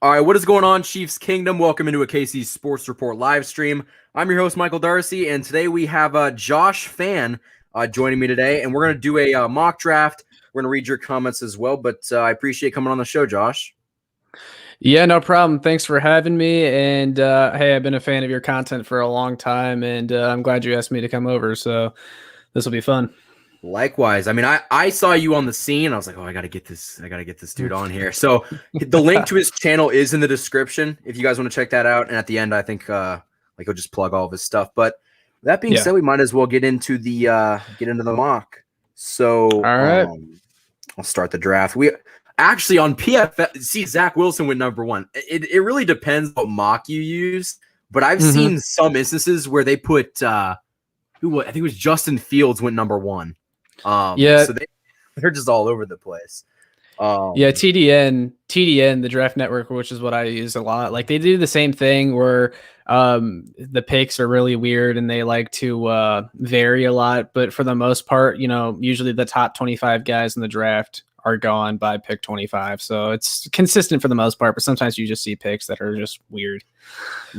All right, what is going on, Chiefs Kingdom? Welcome into a KC Sports Report live stream. I'm your host, Michael Darcy, and today we have Josh Fan joining me today, and we're going to do a mock draft. We're going to read your comments as well, but I appreciate coming on the show, Josh. Yeah, no problem. Thanks for having me. And hey, I've been a fan of your content for a long time, and I'm glad you asked me to come over. So this will be fun. Likewise. I mean, I saw you on the scene. I was like, oh, I got to get this dude on here. So the link to his channel is in the description if you guys want to check that out. And at the end, I think he'll just plug all of his stuff. But that being said, we might as well get into the mock. So all right, I'll start the draft. We actually on PFF see Zach Wilson went number one. It really depends what mock you use, but I've seen some instances where they put I think it was Justin Fields went number one. So they're just all over the place. TDN, the Draft Network, which is what I use a lot. Like they do the same thing where the picks are really weird and they like to vary a lot. But for the most part, usually the top 25 guys in the draft are gone by pick 25. So it's consistent for the most part, but sometimes you just see picks that are just weird.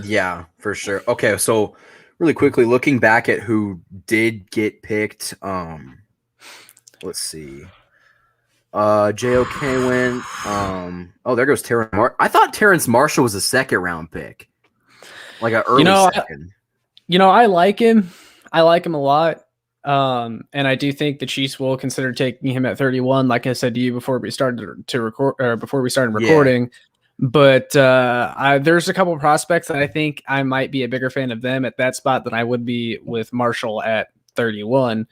Yeah, for sure. Okay, so really quickly looking back at who did get picked, let's see. JOK went. There goes Terrence Marshall. I thought Terrence Marshall was a second round pick, like an early second. I like him. I like him a lot. And I do think the Chiefs will consider taking him at 31, like I said to you before we started to record, or before we started recording. Yeah. But there's a couple of prospects that I think I might be a bigger fan of them at that spot than I would be with Marshall at 31.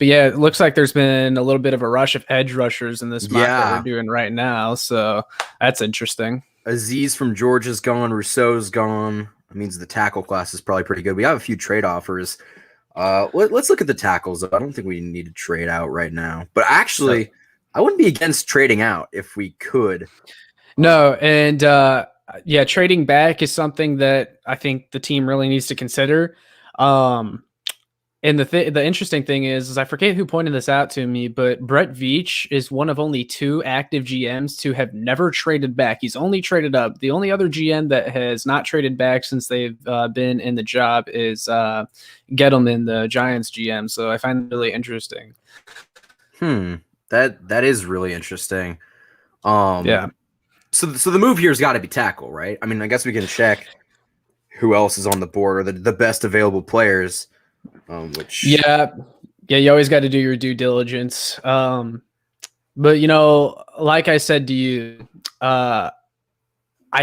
But yeah, it looks like there's been a little bit of a rush of edge rushers in this mock that we're doing right now. So that's interesting. Aziz from Georgia's gone. Rousseau's gone. That means the tackle class is probably pretty good. We have a few trade offers. Let's look at the tackles. I don't think we need to trade out right now. But actually, I wouldn't be against trading out if we could. No, and trading back is something that I think the team really needs to consider. And the interesting thing is I forget who pointed this out to me, but Brett Veach is one of only two active GMs to have never traded back. He's only traded up. The only other GM that has not traded back since they've been in the job is Gettleman, the Giants GM. So I find it really interesting. That is really interesting. So the move here has got to be tackle, right? I mean, I guess we can check who else is on the board or the best available players. You always got to do your due diligence. But like I said to you, I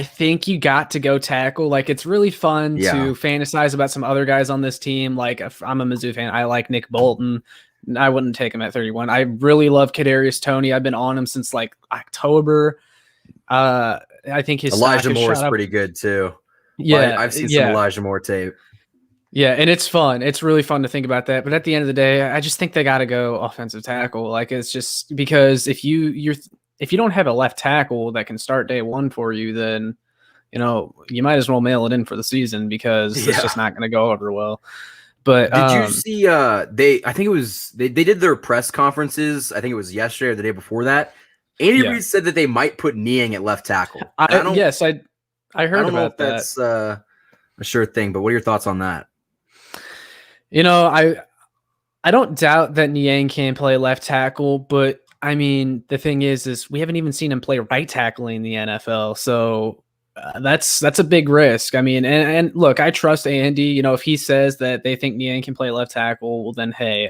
think you got to go tackle. Like it's really fun to fantasize about some other guys on this team. Like if I'm a Mizzou fan, I like Nick Bolton. I wouldn't take him at 31. I really love Kadarius Toney. I've been on him since like October. I think his Elijah Moore is pretty good too. Yeah, I've seen some Elijah Moore tape. Yeah, and it's fun. It's really fun to think about that. But at the end of the day, I just think they got to go offensive tackle. Like it's just because if you don't have a left tackle that can start day one for you, then you might as well mail it in for the season because it's just not going to go over well. But did you see? I think it was they did their press conferences. I think it was yesterday or the day before that. Andy Reid said that they might put Niang at left tackle. I heard about that. That's a sure thing. But what are your thoughts on that? I don't doubt that Niang can play left tackle, but I mean, the thing is we haven't even seen him play right tackle in the NFL. So that's a big risk. I mean, and look, I trust Andy, if he says that they think Niang can play left tackle, well then, hey,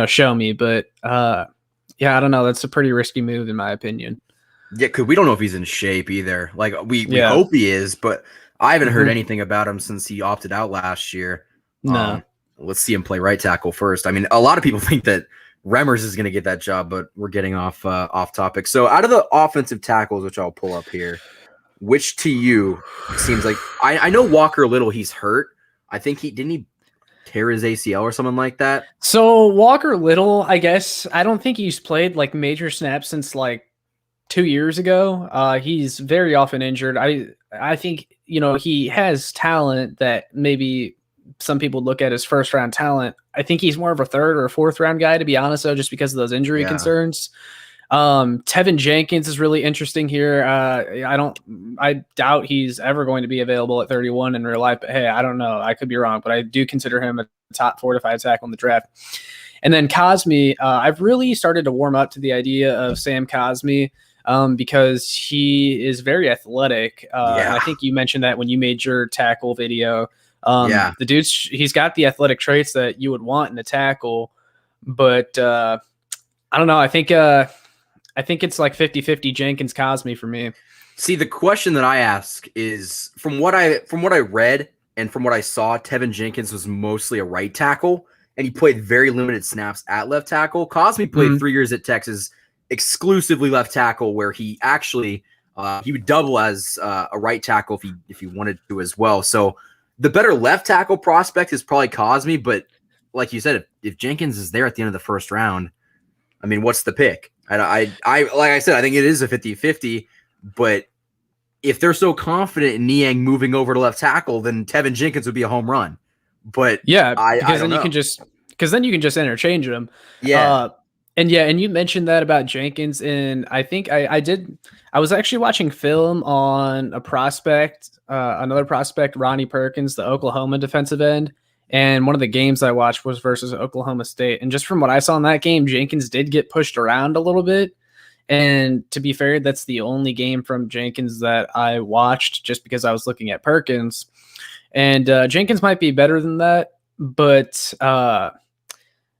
show me. But I don't know. That's a pretty risky move in my opinion. Yeah. Cause we don't know if he's in shape either. Like we hope he is, but I haven't heard anything about him since he opted out last year. No. Let's see him play right tackle first. I mean, a lot of people think that Remmers is going to get that job, but we're getting off topic. So out of the offensive tackles, which I'll pull up here, which to you seems like I know Walker Little, he's hurt. I think he tear his ACL or something like that. So Walker Little, I guess, I don't think he's played like major snaps since like 2 years ago. He's very often injured. I think, he has talent that maybe some people look at as first round talent. I think he's more of a third or fourth round guy, to be honest, though, just because of those injury concerns. Tevin Jenkins is really interesting here. I doubt he's ever going to be available at 31 in real life, but hey, I don't know. I could be wrong, but I do consider him a top 4 to 5 tackle in the draft. And then Cosmi, I've really started to warm up to the idea of Sam Cosmi because he is very athletic. And I think you mentioned that when you made your tackle video. The dude's he's got the athletic traits that you would want in a tackle, but I don't know. I think it's like 50-50 Jenkins Cosmi for me. See, the question that I ask is from what I read and from what I saw, Tevin Jenkins was mostly a right tackle, and he played very limited snaps at left tackle. Cosmi played 3 years at Texas, exclusively left tackle, where he actually he would double as a right tackle if he wanted to as well. So the better left tackle prospect is probably Cosmi, but like you said, if Jenkins is there at the end of the first round, I mean, what's the pick? I like I said, I think it is a 50-50, but if they're so confident in Niang moving over to left tackle, then Tevin Jenkins would be a home run. But because then you can just interchange them. And you mentioned that about Jenkins, and I think I was actually watching film on a prospect, another prospect, Ronnie Perkins, the Oklahoma defensive end. And one of the games I watched was versus Oklahoma State. And just from what I saw in that game, Jenkins did get pushed around a little bit. And to be fair, that's the only game from Jenkins that I watched just because I was looking at Perkins. And Jenkins might be better than that. But now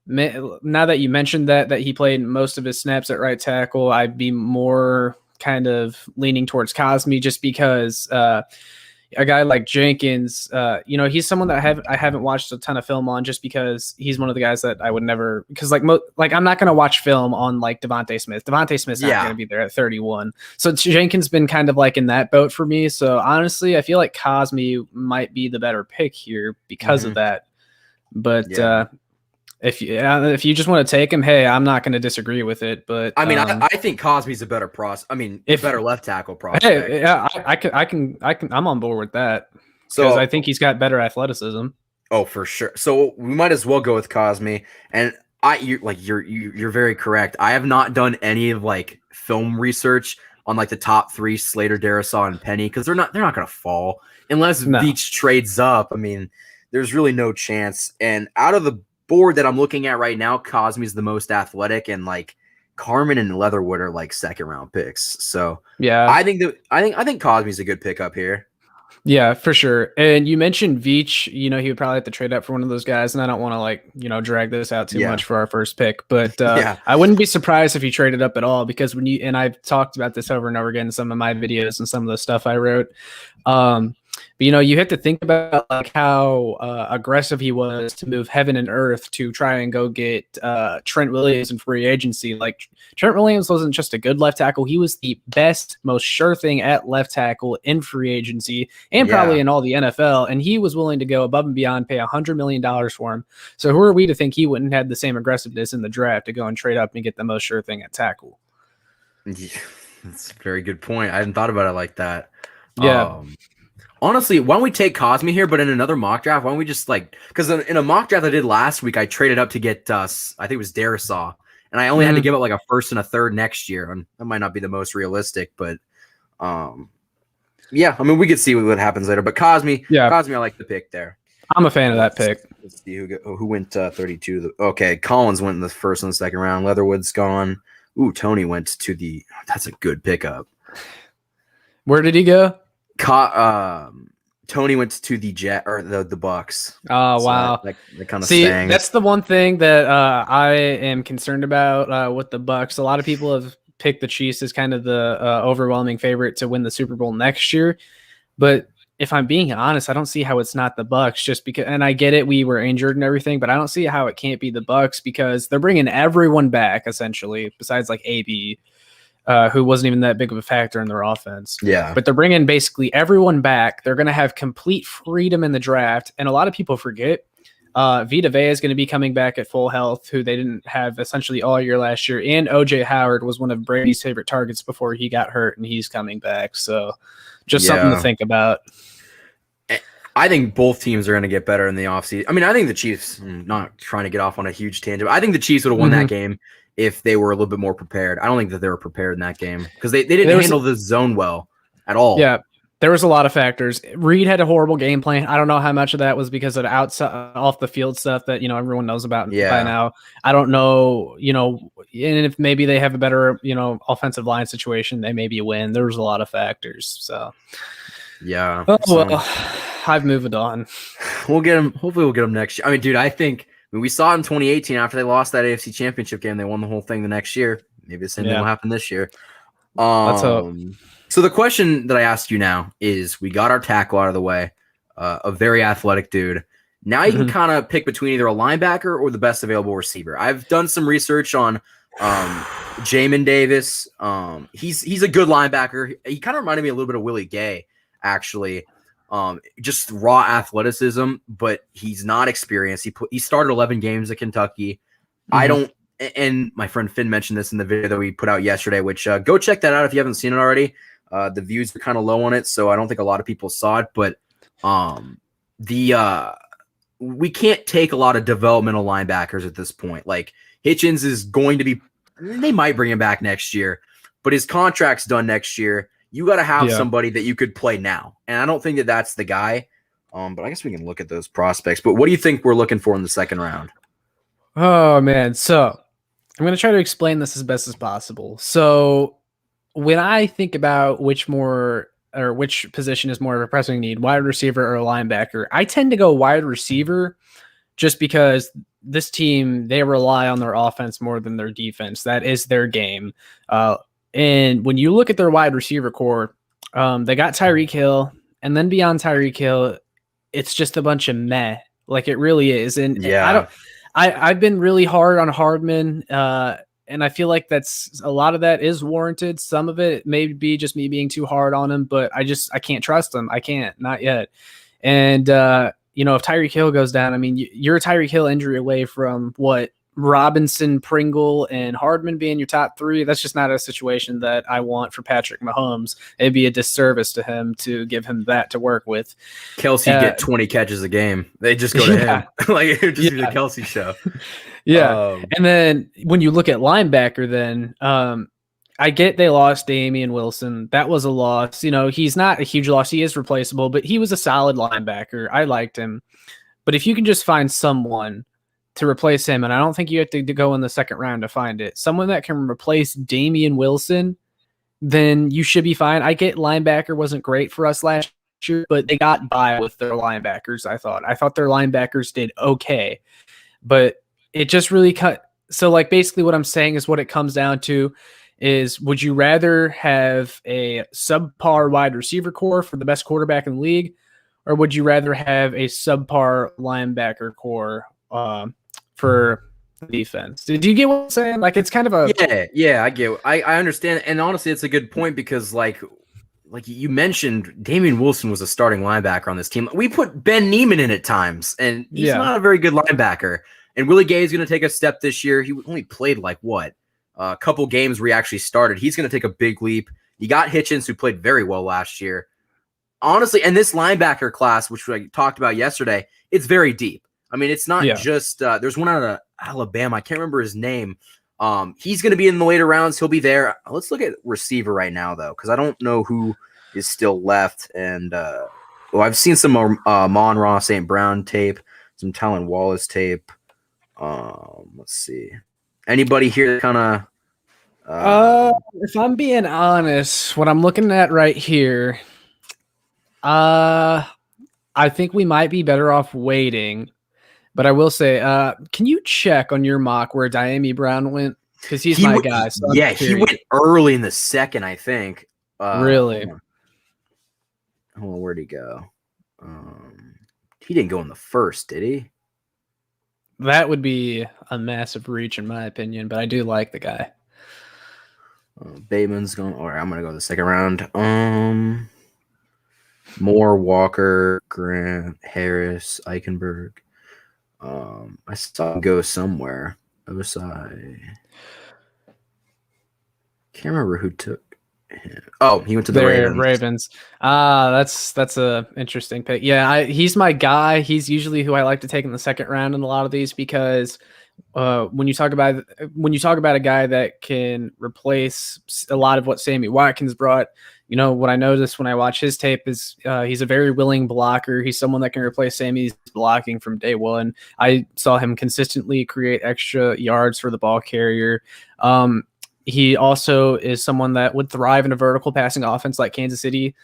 that you mentioned that he played most of his snaps at right tackle, I'd be more kind of leaning towards Cosmi just because a guy like Jenkins, he's someone that I haven't watched a ton of film on just because he's one of the guys that I would never, because I'm not going to watch film on like Devontae Smith. Devontae Smith's not going to be there at 31. So Jenkins been kind of like in that boat for me. So honestly, I feel like Cosmi might be the better pick here because of that. But if you just want to take him, hey, I'm not going to disagree with it. But I mean, I think Cosmi's a better better left tackle prospect. Hey, yeah, I'm on board with that. So I think he's got better athleticism. Oh, for sure. So we might as well go with Cosmi. And you're very correct. I have not done any of like film research on like the top 3, Slater, Darisaw, and Penny, because they're not going to fall unless Veach trades up. I mean, there's really no chance. And out of the board that I'm looking at right now, Cosmi's the most athletic, and like Carmen and Leatherwood are like second round picks. So I think Cosmi's a good pickup here. Yeah, for sure. And you mentioned Veach, he would probably have to trade up for one of those guys, and I don't want to drag this out too much for our first pick, but I wouldn't be surprised if he traded up at all, because and I've talked about this over and over again in some of my videos and some of the stuff I wrote. But you have to think about like how aggressive he was to move heaven and earth to try and go get Trent Williams in free agency. Like, Trent Williams wasn't just a good left tackle; he was the best, most sure thing at left tackle in free agency and probably in all the NFL. And he was willing to go above and beyond, pay $100 million for him. So who are we to think he wouldn't have the same aggressiveness in the draft to go and trade up and get the most sure thing at tackle? Yeah, that's a very good point. I hadn't thought about it like that. Yeah. Honestly, why don't we take Cosmi here, but in another mock draft, why don't we just because in a mock draft I did last week, I traded up to get, I think it was Darisaw, and I only had to give up like a first and a third next year. And that might not be the most realistic, but I mean, we could see what happens later. But Cosmi, I like the pick there. I'm a fan of that pick. Let's see who went 32. Okay, Collins went in the first and the second round. Leatherwood's gone. Ooh, Tony went to that's a good pickup. Where did he go? Tony went to the Jet or the Bucks. Oh, so wow! That kind of see, that's the one thing that I am concerned about with the Bucks. A lot of people have picked the Chiefs as kind of the overwhelming favorite to win the Super Bowl next year, but if I'm being honest, I don't see how it's not the Bucks. Just because, and I get it, we were injured and everything, but I don't see how it can't be the Bucks because they're bringing everyone back essentially, besides like AB. Who wasn't even that big of a factor in their offense. Yeah. But they're bringing basically everyone back. They're going to have complete freedom in the draft. And a lot of people forget Vita Vea is going to be coming back at full health, who they didn't have essentially all year last year. And OJ Howard was one of Brady's favorite targets before he got hurt, and he's coming back. So just something to think about. I think both teams are going to get better in the offseason. I mean, I think the Chiefs, not trying to get off on a huge tangent, but I think the Chiefs would have won that game if they were a little bit more prepared. I don't think that they were prepared in that game because they didn't handle the zone well at all. Yeah, there was a lot of factors. Reid had a horrible game plan. I don't know how much of that was because of the outside off the field stuff that everyone knows about by now. I don't know, and if maybe they have a better offensive line situation, they maybe win. There was a lot of factors. So yeah. Well, I've moved on. We'll get them. Hopefully, we'll get them next year. I mean, dude, I think we saw it in 2018 after they lost that AFC Championship game. They won the whole thing the next year. Maybe the same thing will happen this year. Let's hope. So the question that I asked you now is: we got our tackle out of the way, a very athletic dude. Now you can kind of pick between either a linebacker or the best available receiver. I've done some research on Jamin Davis. He's a good linebacker. He kind of reminded me a little bit of Willie Gay, actually. Just raw athleticism, but he's not experienced. He started 11 games at Kentucky. I don't, and my friend Finn mentioned this in the video that we put out yesterday, which go check that out if you haven't seen it already. The views are kind of low on it, so I don't think a lot of people saw it, but we can't take a lot of developmental linebackers at this point. Like Hitchens is going to be, they might bring him back next year, but his contract's done next year. You got to have somebody that you could play now. And I don't think that that's the guy. But I guess we can look at those prospects. But what do you think we're looking for in the second round? Oh, man. So I'm going to try to explain this as best as possible. So when I think about which position is more of a pressing need, wide receiver or a linebacker, I tend to go wide receiver just because this team, they rely on their offense more than their defense. That is their game. And when you look at their wide receiver core, they got Tyreek Hill, and then beyond Tyreek Hill, it's just a bunch of meh. Like it really is. And I've been really hard on Hardman, and I feel like that's a lot of that is warranted. Some of it may be just me being too hard on him, but I can't trust him. I can't, not yet. And if Tyreek Hill goes down, I mean, you're a Tyreek Hill injury away from what? Robinson, Pringle, and Hardman being your top three. That's just not a situation that I want for Patrick Mahomes. It'd be a disservice to him to give him that to work with. Kelsey get 20 catches a game. They just go to him. Like it would just be the Kelsey show. And then when you look at linebacker, then I get they lost Damian Wilson. That was a loss. He's not a huge loss. He is replaceable, but he was a solid linebacker. I liked him. But if you can just find someone to replace him, and I don't think you have to go in the second round to find it, someone that can replace Damian Wilson, then you should be fine. I get linebacker wasn't great for us last year, but they got by with their linebackers. I thought their linebackers did okay, but it just really cut. So like basically what I'm saying is what it comes down to is, would you rather have a subpar wide receiver core for the best quarterback in the league, or would you rather have a subpar linebacker core for defense? Did you get what I'm saying? Like it's kind of a I get. I understand, and honestly, it's a good point because like you mentioned, Damian Wilson was a starting linebacker on this team. We put Ben Neiman in at times, and he's not a very good linebacker. And Willie Gay is going to take a step this year. He only played a couple games where he actually started. He's going to take a big leap. You got Hitchens, who played very well last year. Honestly, and this linebacker class, which we talked about yesterday, it's very deep. I mean, it's not just there's one out of Alabama. I can't remember his name. He's going to be in the later rounds. He'll be there. Let's look at receiver right now, though, because I don't know who is still left. And I've seen some Mon-Ra St. Brown tape, some Talon Wallace tape. Let's see. Anybody here kind of? If I'm being honest, what I'm looking at right here, I think we might be better off waiting. But I will say, can you check on your mock where Diami Brown went? Because he's my guy. So he went early in the second, I think. Really? Hold on, where'd he go? He didn't go in the first, did he? That would be a massive reach, in my opinion. But I do like the guy. Bateman's going. All right, I'm gonna go the second round. Moore, Walker, Grant, Harris, Eichenberg. I saw him go somewhere. OSI. Can't remember who took him. Oh, he went to the Ravens. That's a interesting pick. Yeah, he's my guy. He's usually who I like to take in the second round in a lot of these because when you talk about a guy that can replace a lot of what Sammy Watkins brought, what I noticed when I watch his tape is he's a very willing blocker. He's someone that can replace Sammy's blocking from day one. I saw him consistently create extra yards for the ball carrier. He also is someone that would thrive in a vertical passing offense like Kansas City.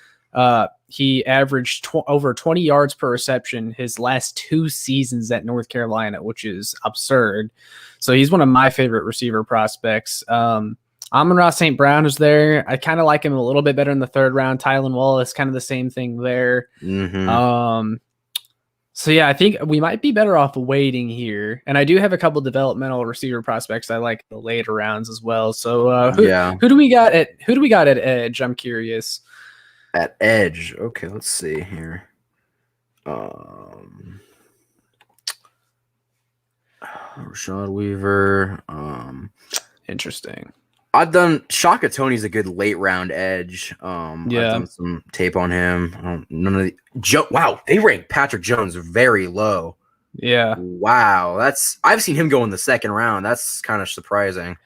He averaged over 20 yards per reception his last 2 seasons at North Carolina, which is absurd. So he's one of my favorite receiver prospects. Amon-Ra St. Brown is there. I kind of like him a little bit better in the 3rd round. Tylan Wallace, kind of the same thing there. Mm-hmm. So yeah, I think we might be better off waiting here. And I do have a couple developmental receiver prospects I like in the later rounds as well. So who do we got at edge? I'm curious. At edge. Okay, let's see here. Rashad Weaver. Interesting. I've done Shaka Tony's a good late round edge. I've done some tape on him. Wow, they ranked Patrick Jones very low. Yeah. Wow, I've seen him go in the 2nd round. That's kind of surprising.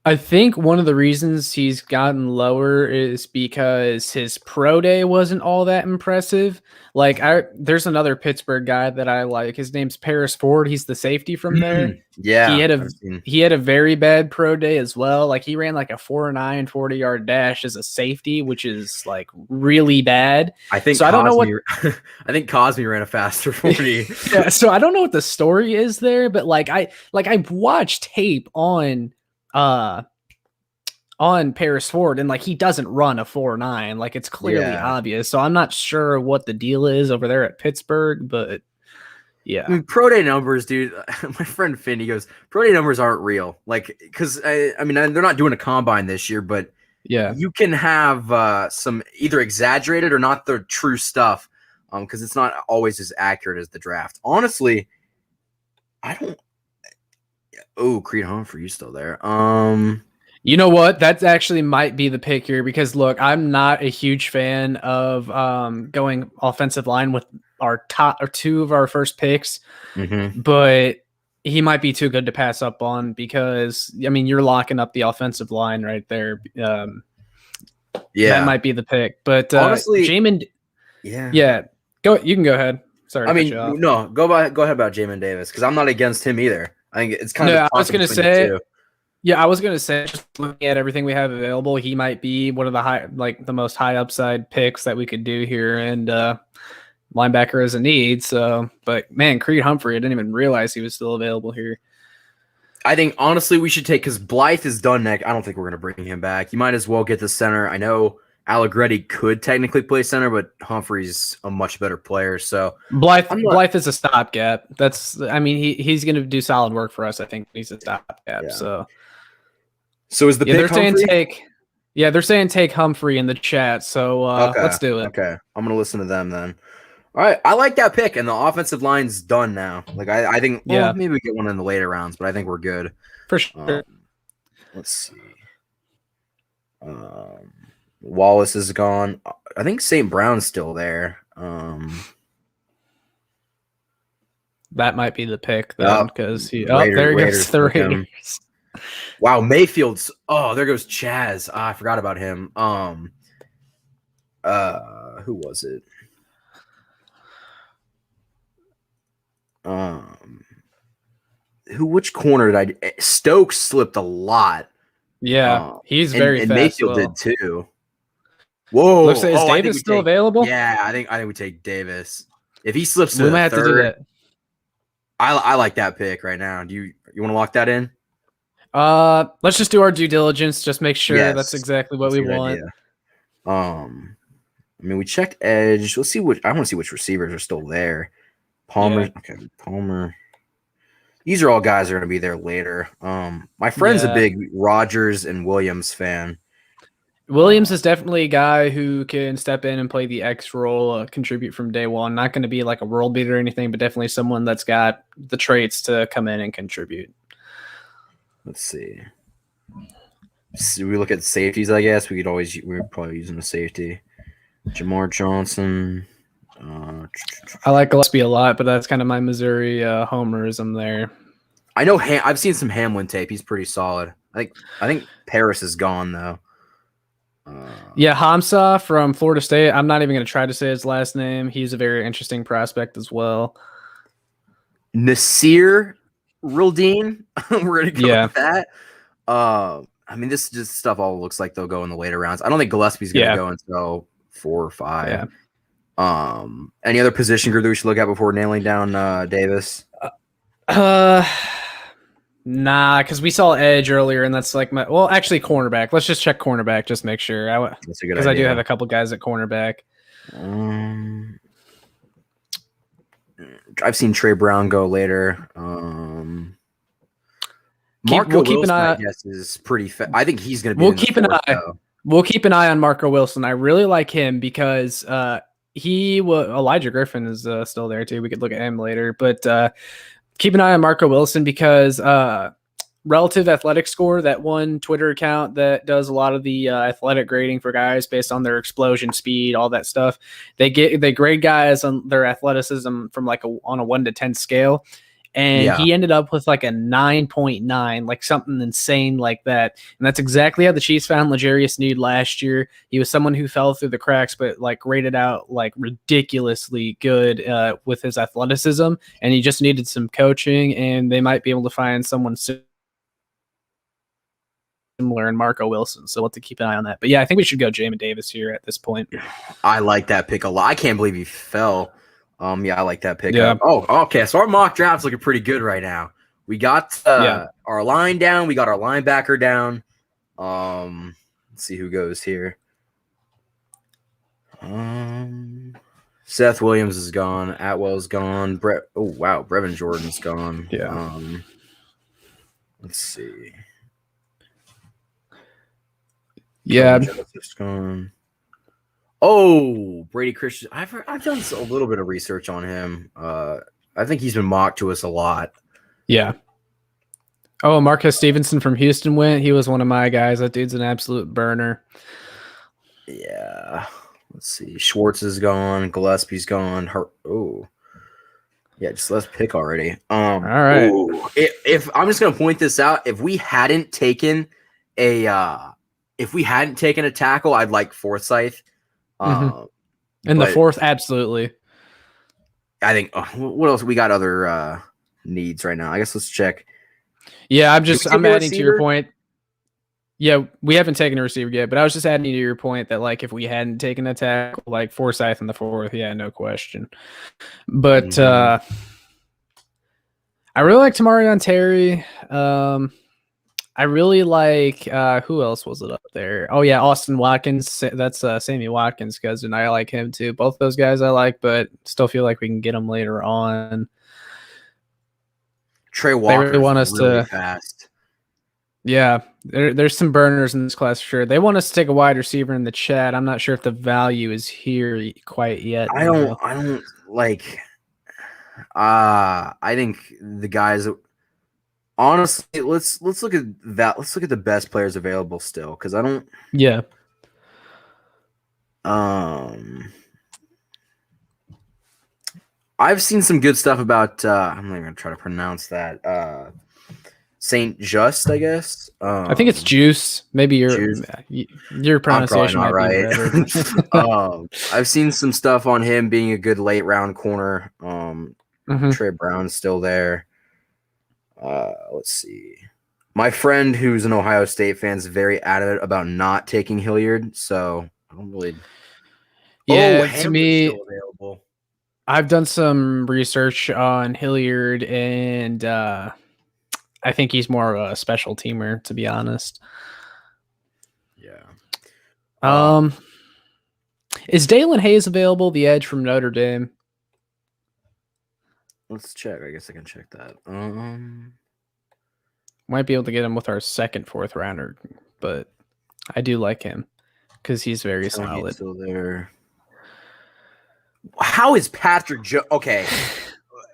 I think one of the reasons he's gotten lower is because his pro day wasn't all that impressive. Like there's another Pittsburgh guy that I like. His name's Paris Ford. He's the safety from there. Yeah. He had a very bad pro day as well. Like he ran like a 4.9 40-yard dash as a safety, which is like really bad. I think so. I don't know what I think Cosme ran a faster 40. Yeah, so I don't know what the story is there, but I watched tape on Paris Ford, and like he doesn't run a 4.9, like it's clearly obvious. So I'm not sure what the deal is over there at Pittsburgh, but yeah. I mean, pro day numbers, dude. My friend Finn, he goes, pro day numbers aren't real. Like, because I mean, they're not doing a combine this year, but yeah, you can have some either exaggerated or not the true stuff, because it's not always as accurate as the draft. Honestly, I don't. Oh, Creed Humphrey, you still there? You know what? That actually might be the pick here because look, I'm not a huge fan of going offensive line with our top or 2 of our first picks, but he might be too good to pass up on because I mean you're locking up the offensive line right there. That might be the pick. But honestly, Jamin, go. You can go ahead. Sorry, I mean, no, go ahead about Jamin Davis because I'm not against him either. I think it's kind of. I was gonna say. Yeah, I was gonna say, just looking at everything we have available, he might be one of the the most high upside picks that we could do here, and linebacker is a need. So, but man, Creed Humphrey, I didn't even realize he was still available here. I think honestly we should take because Blythe is done next. I don't think we're gonna bring him back. You might as well get the center. I know Allegretti could technically play center, but Humphrey's a much better player. So Blythe is a stopgap. I mean, he's going to do solid work for us. I think he's a stopgap. Yeah. So is the pick they're Humphrey? They're saying take Humphrey in the chat. So let's do it. Okay, I'm gonna listen to them then. All right, I like that pick, and the offensive line's done now. Like I think, maybe we get one in the later rounds, but I think we're good for sure. Let's see. Wallace is gone. I think St. Brown's still there. That might be the pick then, because there goes the Raiders. Wow, Mayfield's. Oh, there goes Chaz. I forgot about him. Who was it? Which corner did I? Stokes slipped a lot. Yeah, he's very and fast. Mayfield did too. Whoa! Looks like is Davis still available? Yeah, I think we take Davis. If he slips to we the might have third, to do that. I like that pick right now. Do you want to lock that in? Let's just do our due diligence. Just make sure that's exactly what we want. I mean, we checked edge. Let's see I want to see which receivers are still there. Palmer. Yeah. Okay, Palmer. These are all guys that are going to be there later. My friend's a big Rodgers and Williams fan. Williams is definitely a guy who can step in and play the X role, contribute from day one. Not going to be like a world beater or anything, but definitely someone that's got the traits to come in and contribute. Let's see. So we look at safeties, I guess. We're probably using a safety. Jamar Johnson. I like Gillespie a lot, but that's kind of my Missouri homerism there. I know I've seen some Hamlin tape. He's pretty solid. I think Paris is gone though. Yeah, Hamza from Florida State. I'm not even going to try to say his last name. He's a very interesting prospect as well. Nasir Rildeen. We're going to go with that. I mean, this just stuff all looks like they'll go in the later rounds. I don't think Gillespie's going to go until 4 or 5. Yeah. Any other position group that we should look at before nailing down Davis? Nah, because we saw edge earlier, and that's like actually cornerback. Let's just check cornerback, just make sure. That's a good idea. Because I do have a couple guys at cornerback. I've seen Trey Brown go later. We'll keep an eye. I guess is pretty. I think he's going to be. We'll keep an eye. Though. We'll keep an eye on Marco Wilson. I really like him because Elijah Griffin is still there too. We could look at him later, but keep an eye on Marco Wilson because Relative Athletic Score, that one Twitter account that does a lot of the athletic grading for guys based on their explosion speed, all that stuff. They grade guys on their athleticism from on a 1 to 10 scale. And he ended up with like a 9.9, like something insane like that. And that's exactly how the Chiefs found L'Jarius Sneed last year. He was someone who fell through the cracks, but like rated out like ridiculously good with his athleticism. And he just needed some coaching, and they might be able to find someone similar in Marco Wilson. So we'll have to keep an eye on that. But yeah, I think we should go Jamin Davis here at this point. I like that pick a lot. I can't believe he fell. I like that pickup. Oh, okay. So our mock draft's looking pretty good right now. We got our line down. We got our linebacker down. Let's see who goes here. Seth Williams is gone. Atwell's gone. Brevin Jordan's gone. Yeah. Let's see. Yeah. Joseph's gone. Oh, Brady Christian. I've done a little bit of research on him. I think he's been mocked to us a lot. Yeah. Oh, Marcus Stevenson from Houston went. He was one of my guys. That dude's an absolute burner. Yeah. Let's see. Schwartz is gone. Gillespie's gone. Just let's pick already. All right. If I'm just gonna point this out, if we hadn't taken a tackle, I'd like Forsyth. In the fourth, absolutely. I think what else? We got other needs right now. I guess let's check. Yeah, I'm adding to your point. Yeah, we haven't taken a receiver yet, but I was just adding to your point that like if we hadn't taken a tackle, like Forsyth in the fourth, no question. But I really like Tamarion Terry. I really like who else was it up there? Oh yeah, Austin Watkins. That's Sammy Watkins' cousin. I like him too. Both those guys I like, but still feel like we can get them later on. Trey Walker. They really want us to fast. Yeah, there's some burners in this class for sure. They want us to take a wide receiver in the chat. I'm not sure if the value is here quite yet. I don't like. I think the guys. Honestly, let's look at that. Let's look at the best players available still, because I don't. Yeah. I've seen some good stuff about. I'm not even gonna try to pronounce that. Saint Just, I guess. I think it's Juice. Maybe your pronunciation might right. be better. I've seen some stuff on him being a good late round corner. Trey Brown's still there. Let's see. My friend who's an Ohio State fan is very adamant about not taking Hilliard, so I don't really. Yeah, to me, still available. I've done some research on Hilliard, and I think he's more of a special teamer, to be honest. Yeah. Is Dalen Hayes available? The edge from Notre Dame. Let's check. I guess I can check that. Might be able to get him with our second, fourth rounder, but I do like him because he's very solid. He's still there. How is Patrick Jones? Okay,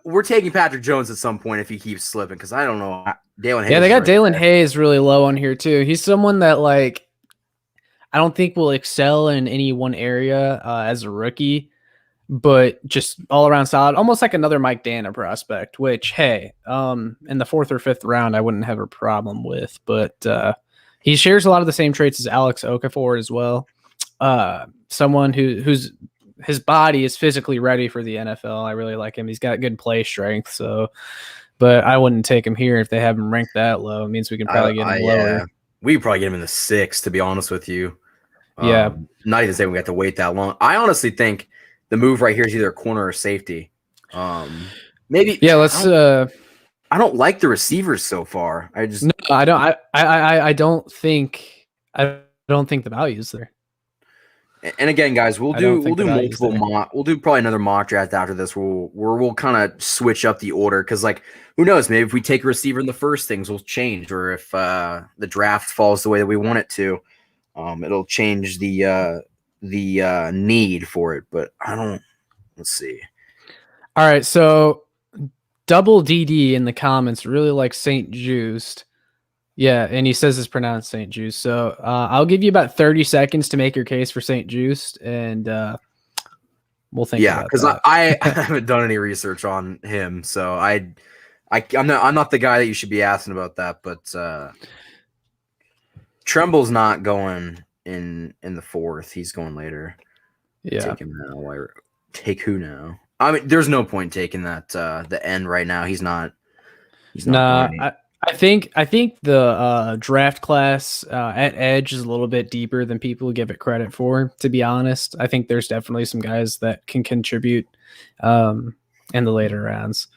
we're taking Patrick Jones at some point if he keeps slipping, because I don't know. Dalen Hayes. Yeah, they got Dalen Hayes really low on here too. He's someone that like I don't think will excel in any one area as a rookie, but just all around solid, almost like another Mike Dana prospect, which, hey, in the 4th or 5th round, I wouldn't have a problem with, but he shares a lot of the same traits as Alex Okafor as well. Someone who's his body is physically ready for the NFL. I really like him. He's got good play strength. So, but I wouldn't take him here if they have him ranked that low. It means we can probably get him lower. We could probably get him in the 6th, to be honest with you. Yeah. Not even saying we have to wait that long. I honestly think the move right here is either a corner or safety. Maybe. Yeah. Let's. I don't like the receivers so far. I don't think the value is there. And again, guys, we'll do multiple mock. We'll do probably another mock draft after this. We'll kind of switch up the order because, like, who knows? Maybe if we take a receiver in the first, things will change, or if the draft falls the way that we want it to, it'll change the need for it. But I don't. Let's see. All right, so Double DD in the comments really likes St. Juiced. Yeah, and he says it's pronounced St. Juice. So I'll give you about 30 seconds to make your case for St. Juice, and we'll think. Yeah, because I haven't done any research on him, so I'm not the guy that you should be asking about that. But Tremble's not going in the 4th; he's going later. Yeah, take him now. Take who now? I mean, there's no point taking that the end right now. He's not. I think the draft class at edge is a little bit deeper than people give it credit for, to be honest. I think there's definitely some guys that can contribute in the later rounds.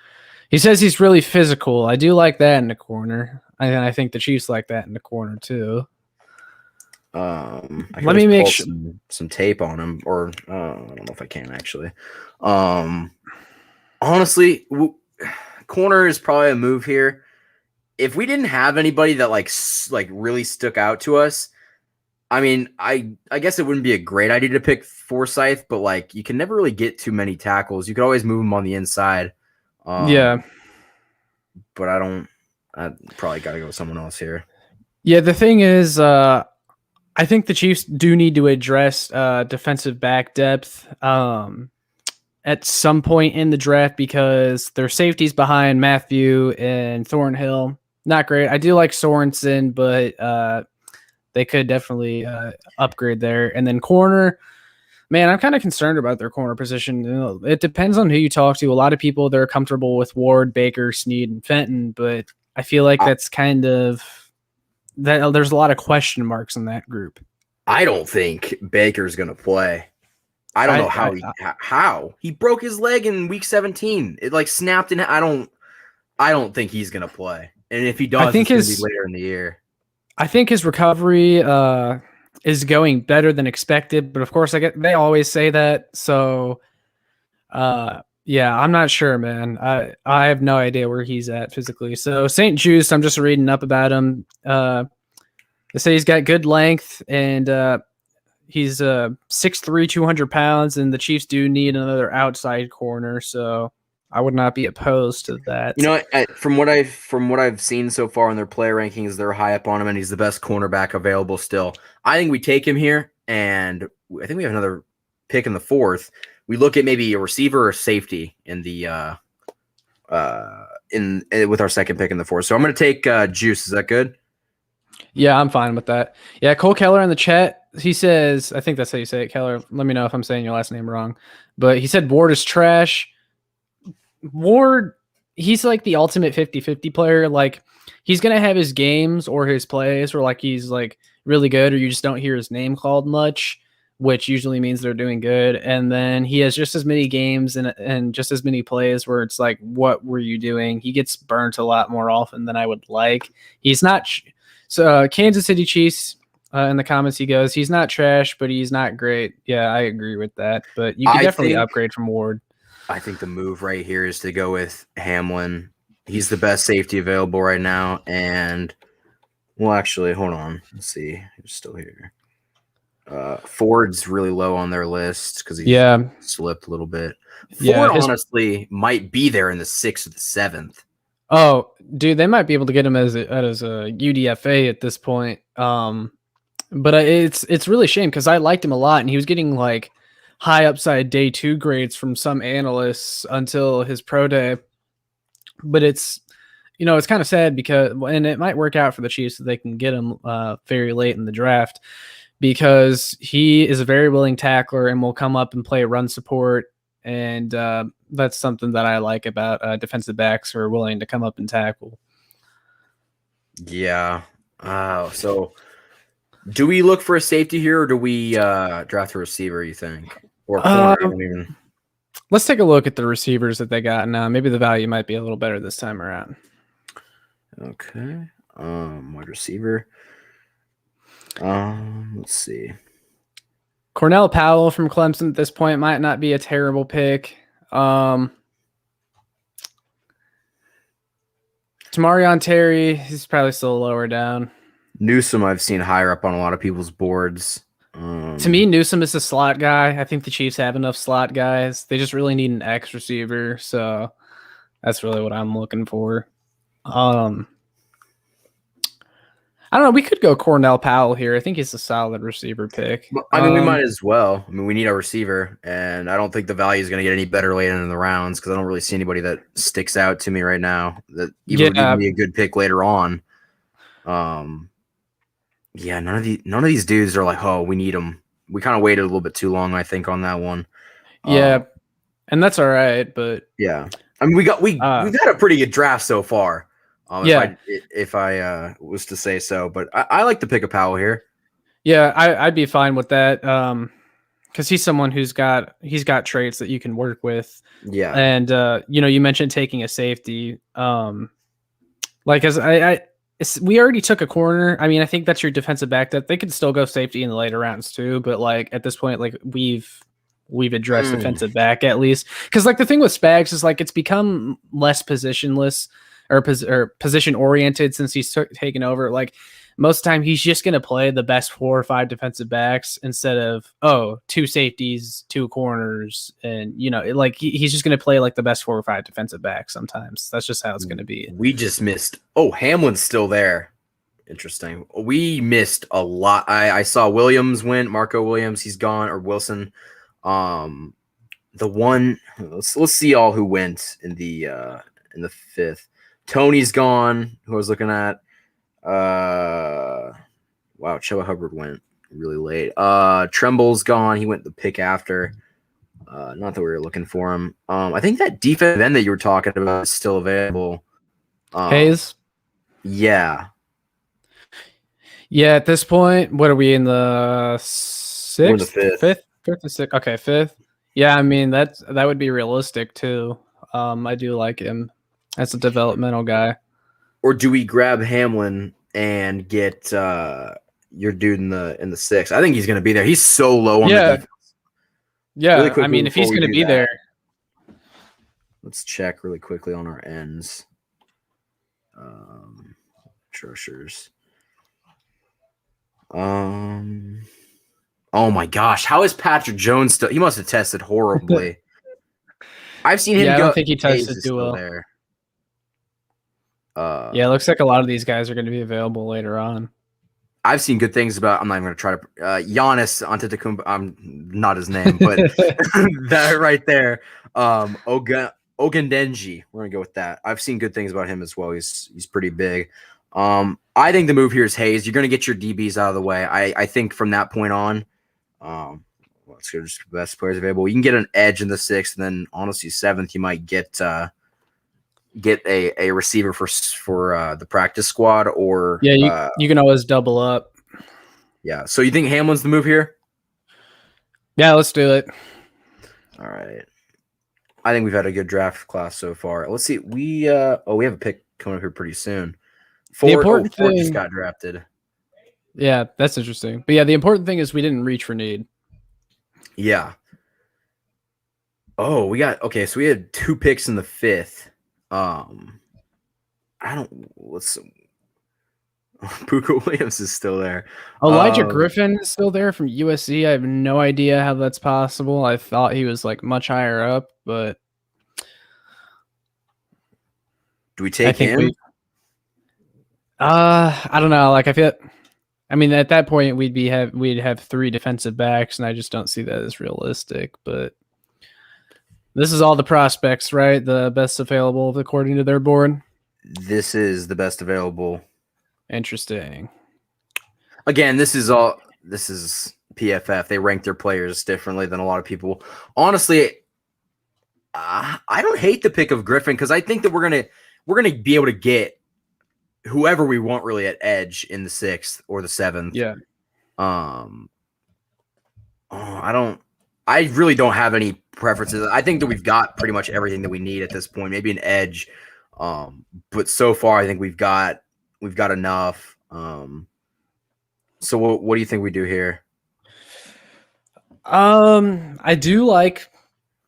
He says he's really physical. I do like that in the corner. I think the Chiefs like that in the corner too. Let me make some tape on him, or I don't know if I can actually. Honestly, corner is probably a move here. If we didn't have anybody that like really stuck out to us, I mean, I guess it wouldn't be a great idea to pick Forsyth, but like you can never really get too many tackles. You could always move them on the inside. Yeah, but I probably got to go with someone else here. Yeah, the thing is, I think the Chiefs do need to address defensive back depth at some point in the draft because their safeties behind Matthew and Thornhill. Not great. I do like Sorensen, but they could definitely upgrade there. And then corner, man, I'm kind of concerned about their corner position. You know, it depends on who you talk to. A lot of people, they're comfortable with Ward, Baker, Snead, and Fenton, but I feel like that's kind of that. There's a lot of question marks in that group. I don't think Baker's going to play. I don't know how he broke his leg in week 17. It like snapped in. I don't think he's going to play. And if he does, it's going to be later in the year. I think his recovery is going better than expected, but of course, they always say that. So, yeah, I'm not sure, man. I have no idea where he's at physically. So St. Juice, I'm just reading up about him. They say he's got good length and he's 6'3", 200 pounds, and the Chiefs do need another outside corner. So I would not be opposed to that. You know, from what I've seen so far in their player rankings, they're high up on him, and he's the best cornerback available still. I think we take him here, and I think we have another pick in the 4th. We look at maybe a receiver or safety in the with our second pick in the 4th. So I'm going to take Juice. Is that good? Yeah, I'm fine with that. Yeah, Cole Keller in the chat. He says, I think that's how you say it, Keller. Let me know if I'm saying your last name wrong. But he said Ward is trash. Ward, he's like the ultimate 50-50 player. Like, he's going to have his games or his plays where, like, he's, like, really good or you just don't hear his name called much, which usually means they're doing good. And then he has just as many games and just as many plays where it's like, what were you doing? He gets burnt a lot more often than I would like. He's not so Kansas City Chiefs in the comments, he goes, he's not trash, but he's not great. Yeah, I agree with that. But you can definitely upgrade from Ward. I think the move right here is to go with Hamlin. He's the best safety available right now. And, well, actually, hold on. Let's see. He's still here. Ford's really low on their list because he slipped a little bit. Ford, honestly, might be there in the 6th or the 7th. Oh, dude, they might be able to get him as a UDFA at this point. But it's really a shame because I liked him a lot, and he was getting like high upside day 2 grades from some analysts until his pro day. But it's kind of sad and it might work out for the Chiefs so they can get him very late in the draft, because he is a very willing tackler and will come up and play run support. And that's something that I like about defensive backs who are willing to come up and tackle. Yeah. So do we look for a safety here, or do we draft a receiver, you think? Or corner, even? Let's take a look at the receivers that they got now. Maybe the value might be a little better this time around. Okay. Wide receiver. Let's see. Cornell Powell from Clemson at this point might not be a terrible pick. Tamarion Terry, he's probably still lower down. Newsome, I've seen higher up on a lot of people's boards. To me, Newsome is a slot guy. I think the Chiefs have enough slot guys. They just really need an X receiver. So that's really what I'm looking for. I don't know. We could go Cornell Powell here. I think he's a solid receiver pick. I mean, we might as well. I mean, we need a receiver, and I don't think the value is going to get any better later in the rounds because I don't really see anybody that sticks out to me right now that even would give me a good pick later on. Yeah, none of these dudes are like, oh, we need them. We kind of waited a little bit too long, I think, on that one. Yeah, and that's all right. But yeah, I mean, we've had a pretty good draft so far. If I was to say so, but I like to pick a Powell here. Yeah, I'd be fine with that. Because he's someone he's got traits that you can work with. Yeah, and you mentioned taking a safety. We already took a corner. I mean, I think that's your defensive back. That they could still go safety in the later rounds too. But like at this point, like we've addressed defensive back at least. Because like the thing with Spags is like it's become less positionless. Or position oriented since he's taken over. Like most of the time, he's just going to play the best 4 or 5 defensive backs instead of 2 safeties, 2 corners, and he's just going to play like the best 4 or 5 defensive backs. Sometimes that's just how it's going to be. We just missed. Oh, Hamlin's still there. Interesting. We missed a lot. I saw Williams win. Marco Williams, he's gone, or Wilson. The one. Let's see all who went in the 5th. Tony's gone, who I was looking at. Wow, Chuba Hubbard went really late. Tremble's gone. He went the pick after. Not that we were looking for him. I think that defensive end that you were talking about is still available. Hayes? Yeah. Yeah, at this point, what are we in the 6th? We're in the 5th. 5th or 6th? Okay, 5th. Yeah, I mean, that would be realistic too. I do like him. That's a developmental guy. Or do we grab Hamlin and get your dude in the 6th? I think he's going to be there. He's so low on the defense. Yeah, really I mean, if he's going to be there. Let's check really quickly on our ends. Trushers. Oh my gosh, how is Patrick Jones still? He must have tested horribly. I've seen him. I don't think he tested too well. There. It looks like a lot of these guys are going to be available later on. I've seen good things about. I'm not even going to try to. Giannis Antetokounmpo. I'm not his name, but that right there. Ogundenji. We're going to go with that. I've seen good things about him as well. He's pretty big. I think the move here is Hayes. You're going to get your DBs out of the way. I think from that point on, let's go just the best players available. You can get an edge in the 6th, and then honestly 7th, you might get a receiver for the practice squad, or you can always double up. Yeah. So you think Hamlin's the move here? Yeah, let's do it. All right. I think we've had a good draft class so far. Let's see. We have a pick coming up here pretty soon. Ford just got drafted. Yeah, that's interesting. But yeah, the important thing is we didn't reach for need. Yeah. Oh, we had 2 picks in the 5th. Puka Williams is still there. Elijah Griffin is still there from USC. I have no idea how that's possible. I thought he was like much higher up, but do we take him? I don't know. Like I I mean, at that point, we'd have 3 defensive backs, and I just don't see that as realistic. But this is all the prospects, right? The best available according to their board. This is the best available. Interesting. Again, this is PFF. They rank their players differently than a lot of people. Honestly, I don't hate the pick of Griffin because I think that we're gonna be able to get whoever we want really at edge in the 6th or the 7th. Yeah. I really don't have any preferences. I think that we've got pretty much everything that we need at this point. Maybe an edge, but so far I think we've got enough. So what do you think we do here? I do like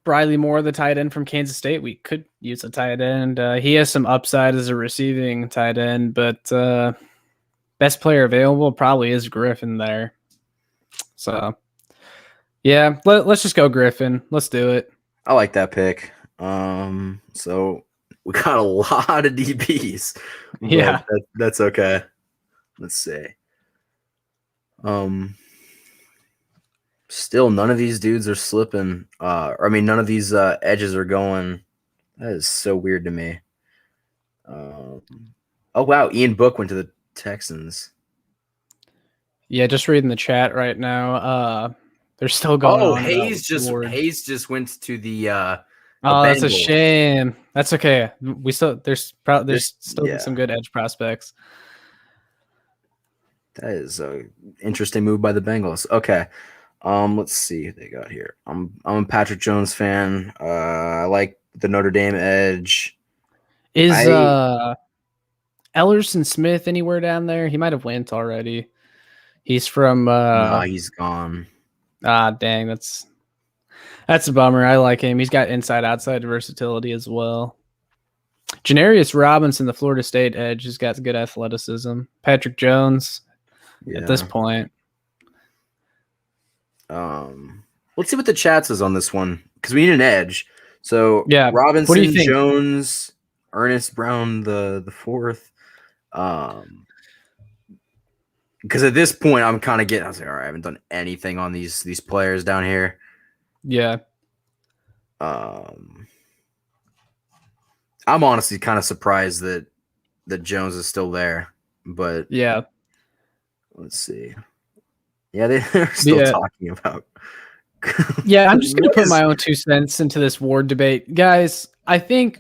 Briley Moore, the tight end from Kansas State. We could use a tight end. He has some upside as a receiving tight end, but best player available probably is Griffin there. So, yeah, let's just go Griffin. Let's do it. I like that pick. So we got a lot of DBs. Yeah, that's okay. Let's see. Still, none of these dudes are slipping. None of these edges are going. That is so weird to me. Oh, wow. Ian Book went to the Texans. Yeah, just reading the chat right now. They're still going on. Hayes just went to the that's a shame. That's okay. There's still some good edge prospects. That is an interesting move by the Bengals. Okay. Let's see who they got here. I'm a Patrick Jones fan. I like the Notre Dame edge. Is Ellerson Smith anywhere down there? He might have went already. He's from no, he's gone. Dang, that's a bummer. I like him. He's got inside-outside versatility as well. Janarius Robinson, the Florida State edge, has got good athleticism. Patrick Jones at this point. Let's see what the chat says on this one because we need an edge. So yeah, Robinson, what do you think? Jones, Ernest Brown, the 4th. Because at this point I'm kind of I was like, all right, I haven't done anything on these players down here. Yeah. I'm honestly kind of surprised that Jones is still there, but yeah. Let's see. Yeah, they're still talking about. Yeah, I'm just going to put my own 2 cents into this Ward debate. Guys, I think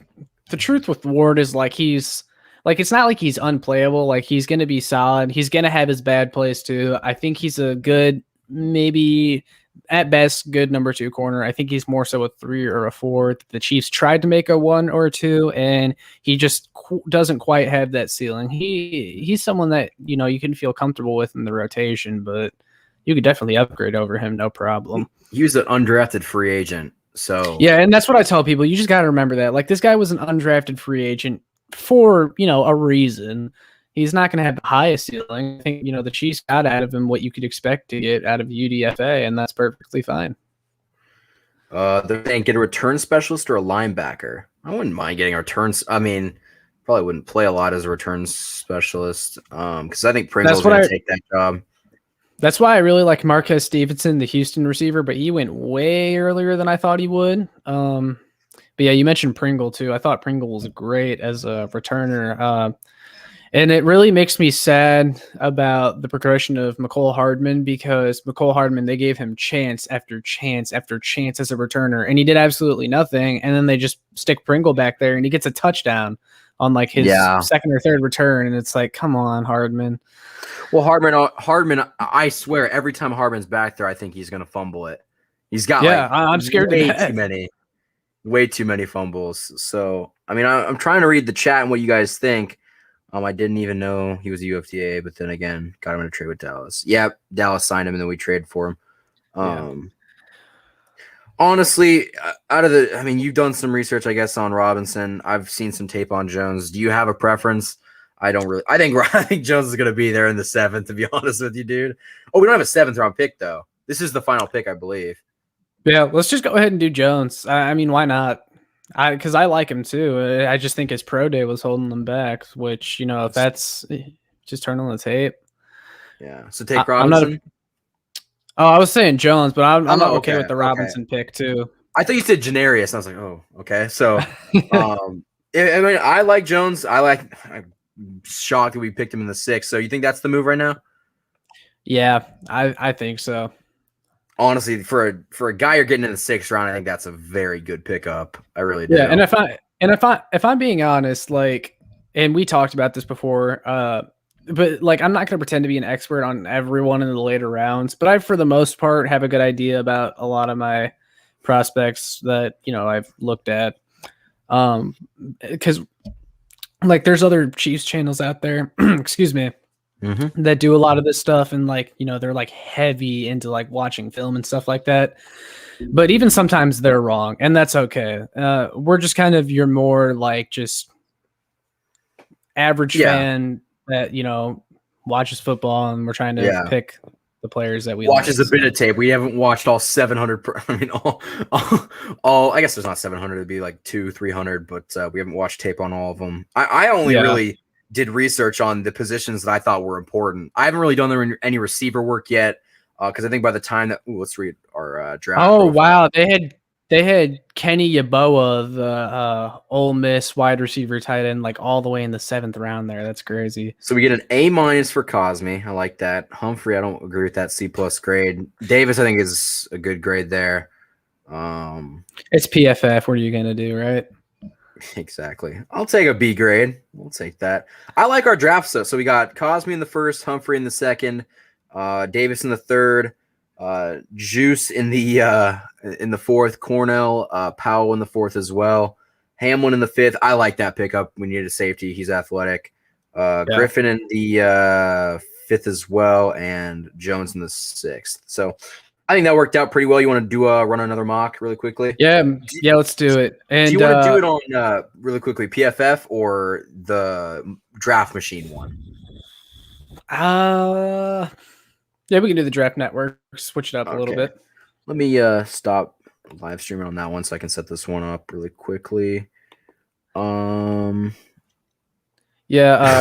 the truth with Ward is it's not like he's unplayable. Like, he's going to be solid. He's going to have his bad plays too. I think he's a good, maybe at best, good number 2 corner. I think he's more so a 3 or a 4. The Chiefs tried to make a 1 or 2, and he just doesn't quite have that ceiling. He's someone that, you can feel comfortable with in the rotation, but you could definitely upgrade over him, no problem. He was an undrafted free agent, so yeah, and that's what I tell people. You just got to remember that. Like, this guy was an undrafted free agent for a reason. He's not going to have the highest ceiling. I think the Chiefs got out of him what you could expect to get out of UDFA, and that's perfectly fine. They're saying get a return specialist or a linebacker. I wouldn't mind getting a returns. I mean, probably wouldn't play a lot as a return specialist because I think Pringle's going to take that job. That's why I really like Marquez Stevenson, the Houston receiver, but he went way earlier than I thought he would. But yeah, you mentioned Pringle too. I thought Pringle was great as a returner. And it really makes me sad about the progression of McCole Hardman because McCole Hardman, they gave him chance after chance after chance as a returner, and he did absolutely nothing. And then they just stick Pringle back there, and he gets a touchdown on like his second or third return. And it's like, come on, Hardman. Well, Hardman, I swear, every time Hardman's back there, I think he's going to fumble it. He's got I'm scared way too many fumbles. So, I mean, I'm trying to read the chat and what you guys think. I didn't even know he was a UFTA, but then again, got him in a trade with Dallas. Yeah, Dallas signed him, and then we traded for him. Honestly, you've done some research, I guess, on Robinson. I've seen some tape on Jones. Do you have a preference? I don't really. I think Jones is going to be there in the 7th, to be honest with you, dude. Oh, we don't have a 7th round pick, though. This is the final pick, I believe. Yeah, let's just go ahead and do Jones. I mean, why not? Because I like him too. I just think his pro day was holding him back, which, if that's just turn on the tape. Yeah. So take I'm not. Robinson. I was saying Jones, but I'm not okay with the Okay. Robinson pick too. I thought you said Janarius. I was like, oh, okay. So, I mean, I like Jones. I'm shocked that we picked him in the 6th. So you think that's the move right now? Yeah, I think so. Honestly, for a guy you're getting in the 6th round, I think that's a very good pickup. I really do. Yeah, and if I'm being honest, like, and we talked about this before, but like I'm not going to pretend to be an expert on everyone in the later rounds, but I, for the most part, have a good idea about a lot of my prospects that I've looked at. Because like there's other Chiefs channels out there, excuse me, that do a lot of this stuff, and like they're like heavy into like watching film and stuff like that. But even sometimes they're wrong, and that's okay. We're just kind of your more like just average fan that watches football, and we're trying to pick the players that we watches a bit of tape. We haven't watched all 700. I mean, all. I guess there's not 700. It'd be like 200-300, but we haven't watched tape on all of them. I only really did research on the positions that I thought were important. I haven't really done any receiver work yet, because I think by the time that let's read our draft. Oh profile. Wow, they had Kenny Yeboah, the Ole Miss wide receiver tight end, like all the way in the 7th round there. That's crazy. So we get an A- for Cosme. I like that. Humphrey, I don't agree with that C+ grade. Davis, I think, is a good grade there. It's PFF. What are you gonna do, right? Exactly. I'll take a B grade. We'll take that. I like our draft stuff. So we got Cosme in the 1st, Humphrey in the 2nd, Davis in the 3rd, Juice in the 4th, Cornell Powell in the 4th as well, Hamlin in the 5th. I like that pickup. We needed a safety. He's athletic. Griffin in the 5th as well, and Jones in the 6th. So I think that worked out pretty well. You want to do run another mock really quickly? Yeah, let's do it. And do you want to do it on really quickly, PFF or the draft machine one? Yeah, we can do the draft network. Switch it up a little bit. Let me stop live streaming on that one so I can set this one up really quickly. Yeah,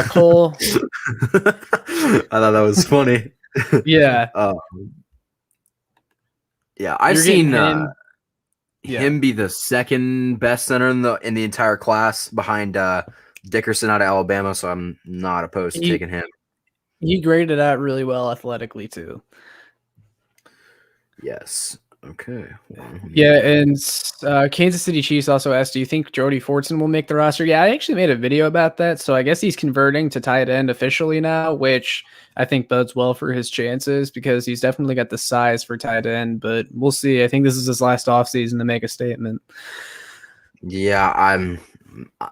Cole. I thought that was funny. Yeah. Yeah, I've seen him be the 2nd best center in the entire class behind Dickerson out of Alabama, so I'm not opposed to taking him. He graded out really well athletically too. Yes. Okay. Yeah, and Kansas City Chiefs also asked, do you think Jody Fortson will make the roster? Yeah, I actually made a video about that, so I guess he's converting to tight end officially now, which I think bodes well for his chances because he's definitely got the size for tight end, but we'll see. I think this is his last offseason to make a statement. Yeah,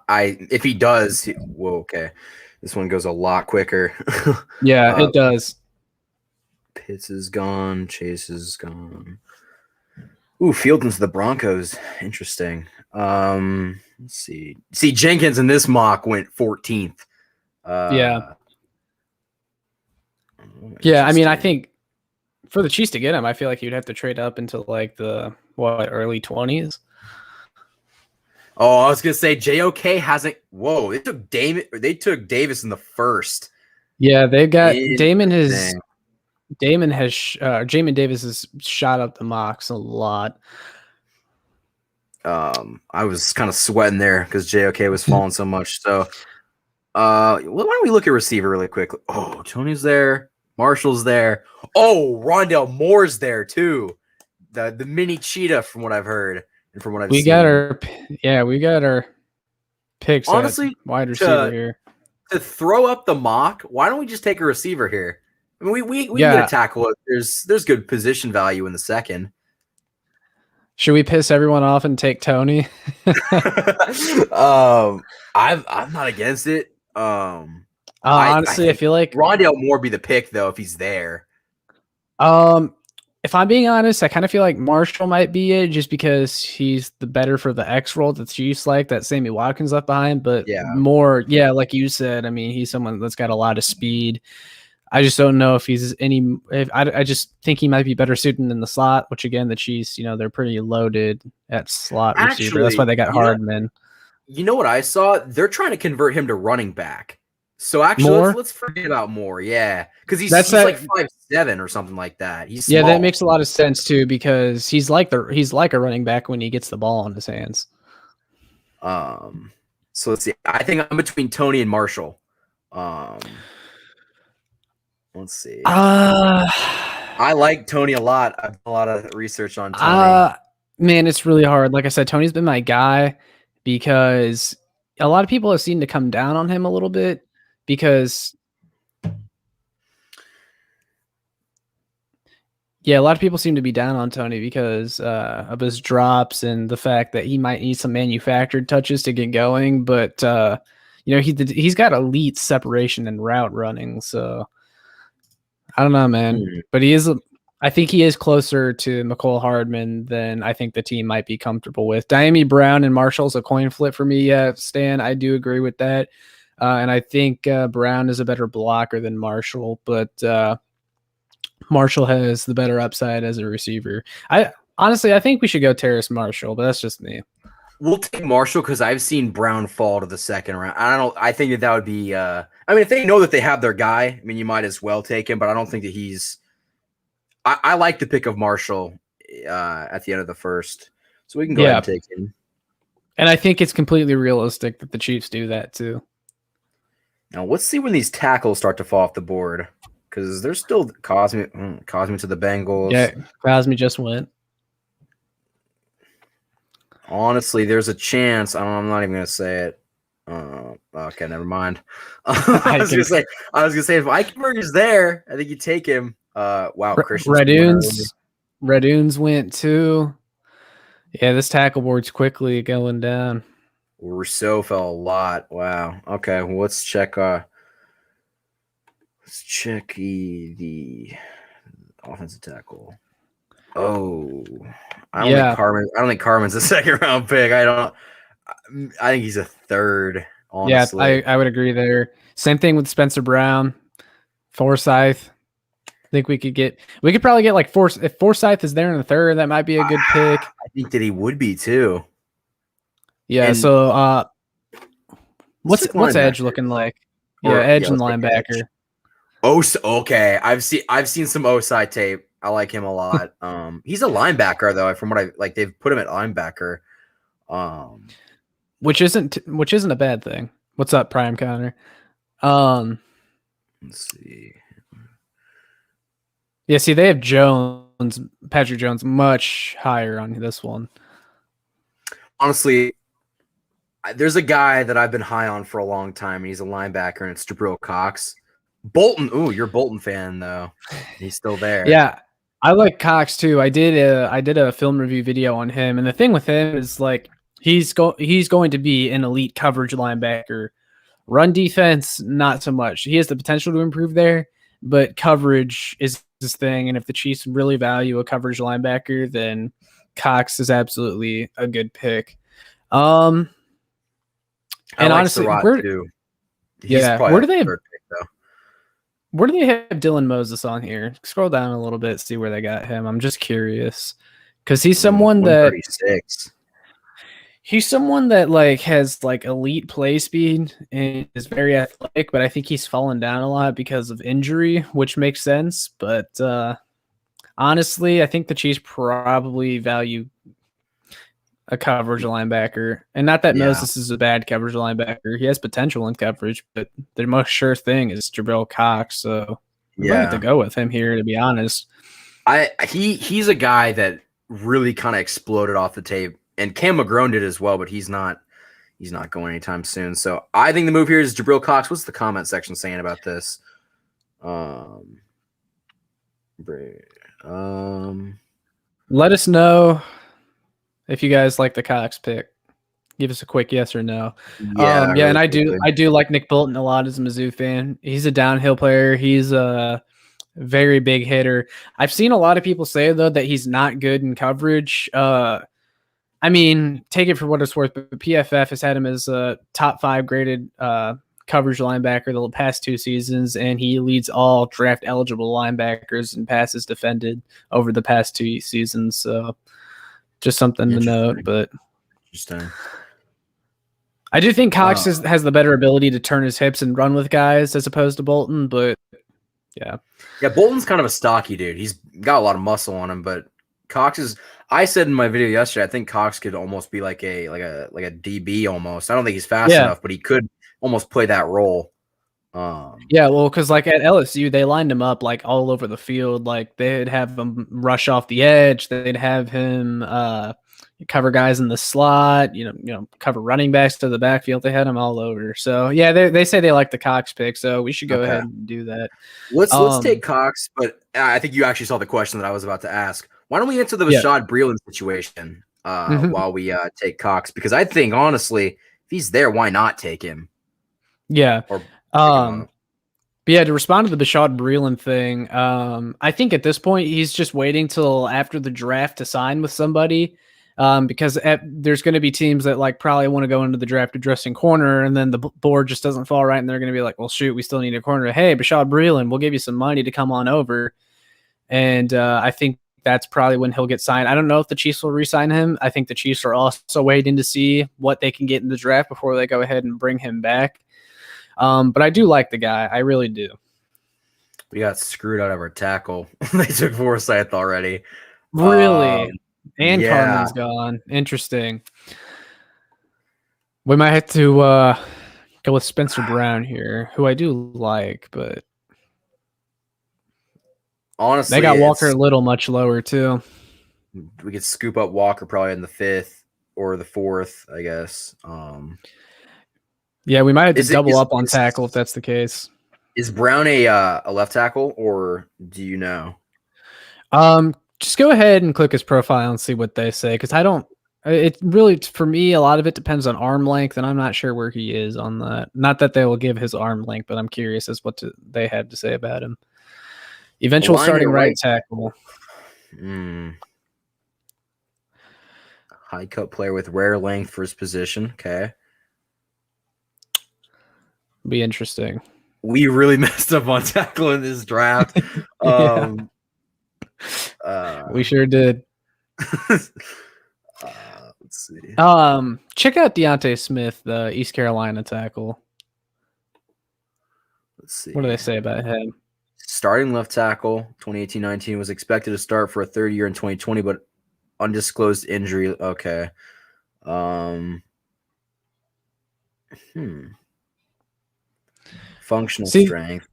if he does, okay. This one goes a lot quicker. Yeah, it does. Pitts is gone. Chase is gone. Ooh, Fields to the Broncos. Interesting. Let's see. See, Jenkins in this mock went 14th. Yeah. Yeah, I mean, I think for the Chiefs to get him, I feel like you'd have to trade up into like the early 20s. Oh, I was gonna say JOK hasn't. Whoa, they took Davis in the 1st. Yeah, they've got Jamin Davis has shot up the mocks a lot. I was kind of sweating there because JOK was falling so much. So, why don't we look at receiver really quickly? Oh, Tony's there. Marshall's there. Oh, Rondell Moore's there too. The mini cheetah, from what I've heard and from what I've seen. We got our picks. Honestly, wide receiver here. To throw up the mock, why don't we just take a receiver here? I mean, we get a tackle. There's good position value in the 2nd. Should we piss everyone off and take Tony? I'm not against it. Honestly, I feel like Rondell Moore be the pick though if he's there. If I'm being honest, I kind of feel like Marshall might be it just because he's the better for the X role that Chiefs like that Sammy Watkins left behind. But more, like you said, I mean, he's someone that's got a lot of speed. I just don't know if he's I just think he might be better suited in the slot, which again, the Chiefs, they're pretty loaded at slot receiver. That's why they got Hardman. You know what I saw? They're trying to convert him to running back. So actually, More? let's forget about Moore. Yeah, because he's That's like 5'7" or something like that. He's small. Yeah, that makes a lot of sense too, because he's like a running back when he gets the ball in his hands. So let's see. I think I'm between Tony and Marshall. Let's see. I like Tony a lot. I've done a lot of research on Tony. Man, it's really hard. Like I said, Tony's been my guy because a lot of people have seemed to come down on him a little bit because a lot of people seem to be down on Tony because of his drops and the fact that he might need some manufactured touches to get going. But he's got elite separation and route running. So I don't know, man. But I think he is closer to McCole Hardman than I think the team might be comfortable with. Diami Brown and Marshall's a coin flip for me, Stan. I do agree with that. And I think Brown is a better blocker than Marshall, but Marshall has the better upside as a receiver. I think we should go Terrace Marshall, but that's just me. We'll take Marshall because I've seen Brown fall to the second round. I think that would be if they know that they have their guy, you might as well take him, but I don't think that he's I like the pick of Marshall at the end of the first. So we can go ahead and take him. And I think it's completely realistic that the Chiefs do that too. Now let's see when these tackles start to fall off the board. Because there's still Cosme to the Bengals. Yeah, Cosme just went. Honestly, there's a chance. I'm not even going to say it. Okay, never mind. I was going to say if Eichenberg is there, I think you take him. Wow, Christian. Radunes went too. Yeah, this tackle board's quickly going down. Rousseau fell a lot. Wow. Okay, well, let's check. Let's check the offensive tackle. Oh, I don't think Carmen's a second round pick. I think he's a third. Honestly. Yeah, I would agree there. Same thing with Spencer Brown, Forsyth. I think we could probably get like if Forsyth is there in the third, that might be a good pick. I think that he would be too. Yeah. And so, what's edge looking like? Edge and linebacker. Edge. Okay. I've seen some Osai tape. I like him a lot. He's a linebacker though. From what I like, they've put him at linebacker. Which isn't a bad thing. What's up, Prime Connor? Let's see. Yeah, see, they have Patrick Jones, much higher on this one. Honestly, there's a guy that I've been high on for a long time, and he's a linebacker, and it's Jabril Cox. Bolton. Ooh, you're a Bolton fan though. He's still there. Yeah, I like Cox too. I did a film review video on him, and the thing with him is like he's going to be an elite coverage linebacker. Run defense, not so much. He has the potential to improve there, but coverage is his thing. And if the Chiefs really value a coverage linebacker, then Cox is absolutely a good pick. And honestly, where do they have Dylan Moses on here? Scroll down a little bit, see where they got him. I'm just curious because he's someone that like has like elite play speed and is very athletic, but I think he's fallen down a lot because of injury, which makes sense. But honestly, I think the Chiefs probably value a coverage linebacker, and not that Moses is a bad coverage linebacker. He has potential in coverage, but the most sure thing is Jabril Cox. So I'm going to have to go with him here, to be honest. He's a guy that really kind of exploded off the tape, and Cam McGrone did as well, but he's not going anytime soon. So I think the move here is Jabril Cox. What's the comment section saying about this? Let us know if you guys like the Cox pick. Give us a quick yes or no. And I do like Nick Bolton a lot as a Mizzou fan. He's a downhill player. He's a very big hitter. I've seen a lot of people say though that he's not good in coverage. I mean, take it for what it's worth, but PFF has had him as a top 5 graded coverage linebacker the past 2 seasons, and he leads all draft eligible linebackers in passes defended over the past 2 seasons. So just something to note, but interesting. I do think Cox has the better ability to turn his hips and run with guys as opposed to Bolton, but yeah. Yeah, Bolton's kind of a stocky dude. He's got a lot of muscle on him, but Cox is. I said in my video yesterday, I think Cox could almost be like a DB almost. I don't think he's fast enough, but he could almost play that role. Yeah, well, because like at LSU, they lined him up like all over the field. Like they'd have him rush off the edge. They'd have him cover guys in the slot. You know, cover running backs to the backfield. They had him all over. So yeah, they say they like the Cox pick. So we should go ahead and do that. Let's take Cox, but I think you actually saw the question that I was about to ask. Why don't we answer the Rashad Breeland situation while we take Cox? Because I think honestly, if he's there, why not take him? Yeah. But yeah, to respond to the Rashad Breeland thing, I think at this point he's just waiting till after the draft to sign with somebody, because there's going to be teams that like probably want to go into the draft addressing corner, and then the board just doesn't fall right, and they're going to be like, well, shoot, we still need a corner. Hey, Rashad Breeland, we'll give you some money to come on over, and I think that's probably when he'll get signed. I don't know if the Chiefs will re-sign him. I think the Chiefs are also waiting to see what they can get in the draft before they go ahead and bring him back. But I do like the guy. I really do. We got screwed out of our tackle. They took Forsyth already. Really? And Carmen's gone. Interesting. We might have to go with Spencer Brown here, who I do like, but honestly, they got Walker Little much lower too. We could scoop up Walker probably in the 5th or the 4th, I guess. Yeah, we might have to double up on tackle if that's the case. Is Brown a left tackle, or do you know? Just go ahead and click his profile and see what they say, because I don't. It really, for me, a lot of it depends on arm length, and I'm not sure where he is on that. Not that they will give his arm length, but I'm curious as what they had to say about him. Eventual starting right tackle. High cut player with rare length for his position. Okay. Be interesting. We really messed up on tackle in this draft. We sure did. Let's see. Check out Deontay Smith, the East Carolina tackle. Let's see. What do they say about him? Starting left tackle, 2018-19, was expected to start for a third year in 2020, but undisclosed injury. Okay. Functional strength.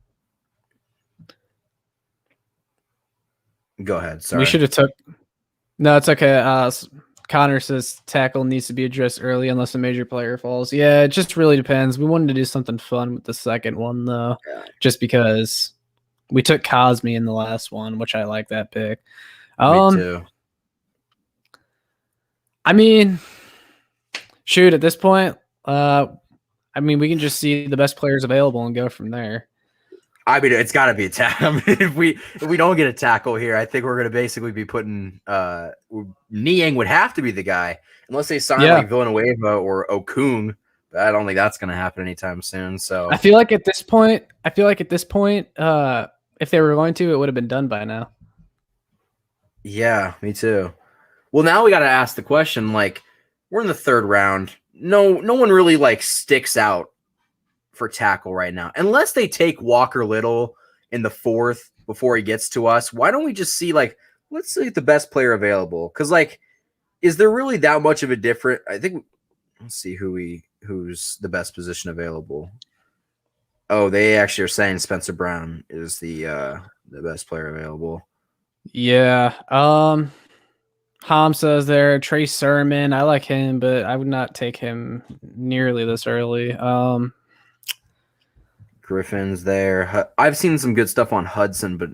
Go ahead. Sorry. We should have took. No, it's okay. Connor says tackle needs to be addressed early unless a major player falls. Yeah, it just really depends. We wanted to do something fun with the second one though, just because we took Cosme in the last one, which I like that pick. Me too. I mean, shoot, at this point, we can just see the best players available and go from there. I mean, it's got to be a tackle. I mean, if we don't get a tackle here, I think we're going to basically be putting Niang would have to be the guy unless they sign like Villanueva or Okung. But I don't think that's going to happen anytime soon. So I feel like at this point, if they were going to, it would have been done by now. Yeah, me too. Well, now we got to ask the question. Like, we're in the 3rd round. No one really like sticks out for tackle right now, unless they take Walker Little in the 4th before he gets to us. Why don't we just see let's see the best player available? Because is there really that much of a difference? I think let's see who's the best position available. Oh, they actually are saying Spencer Brown is the best player available. Yeah. Ham says there, Trey Sermon. I like him, but I would not take him nearly this early. Griffin's there. I've seen some good stuff on Hudson, but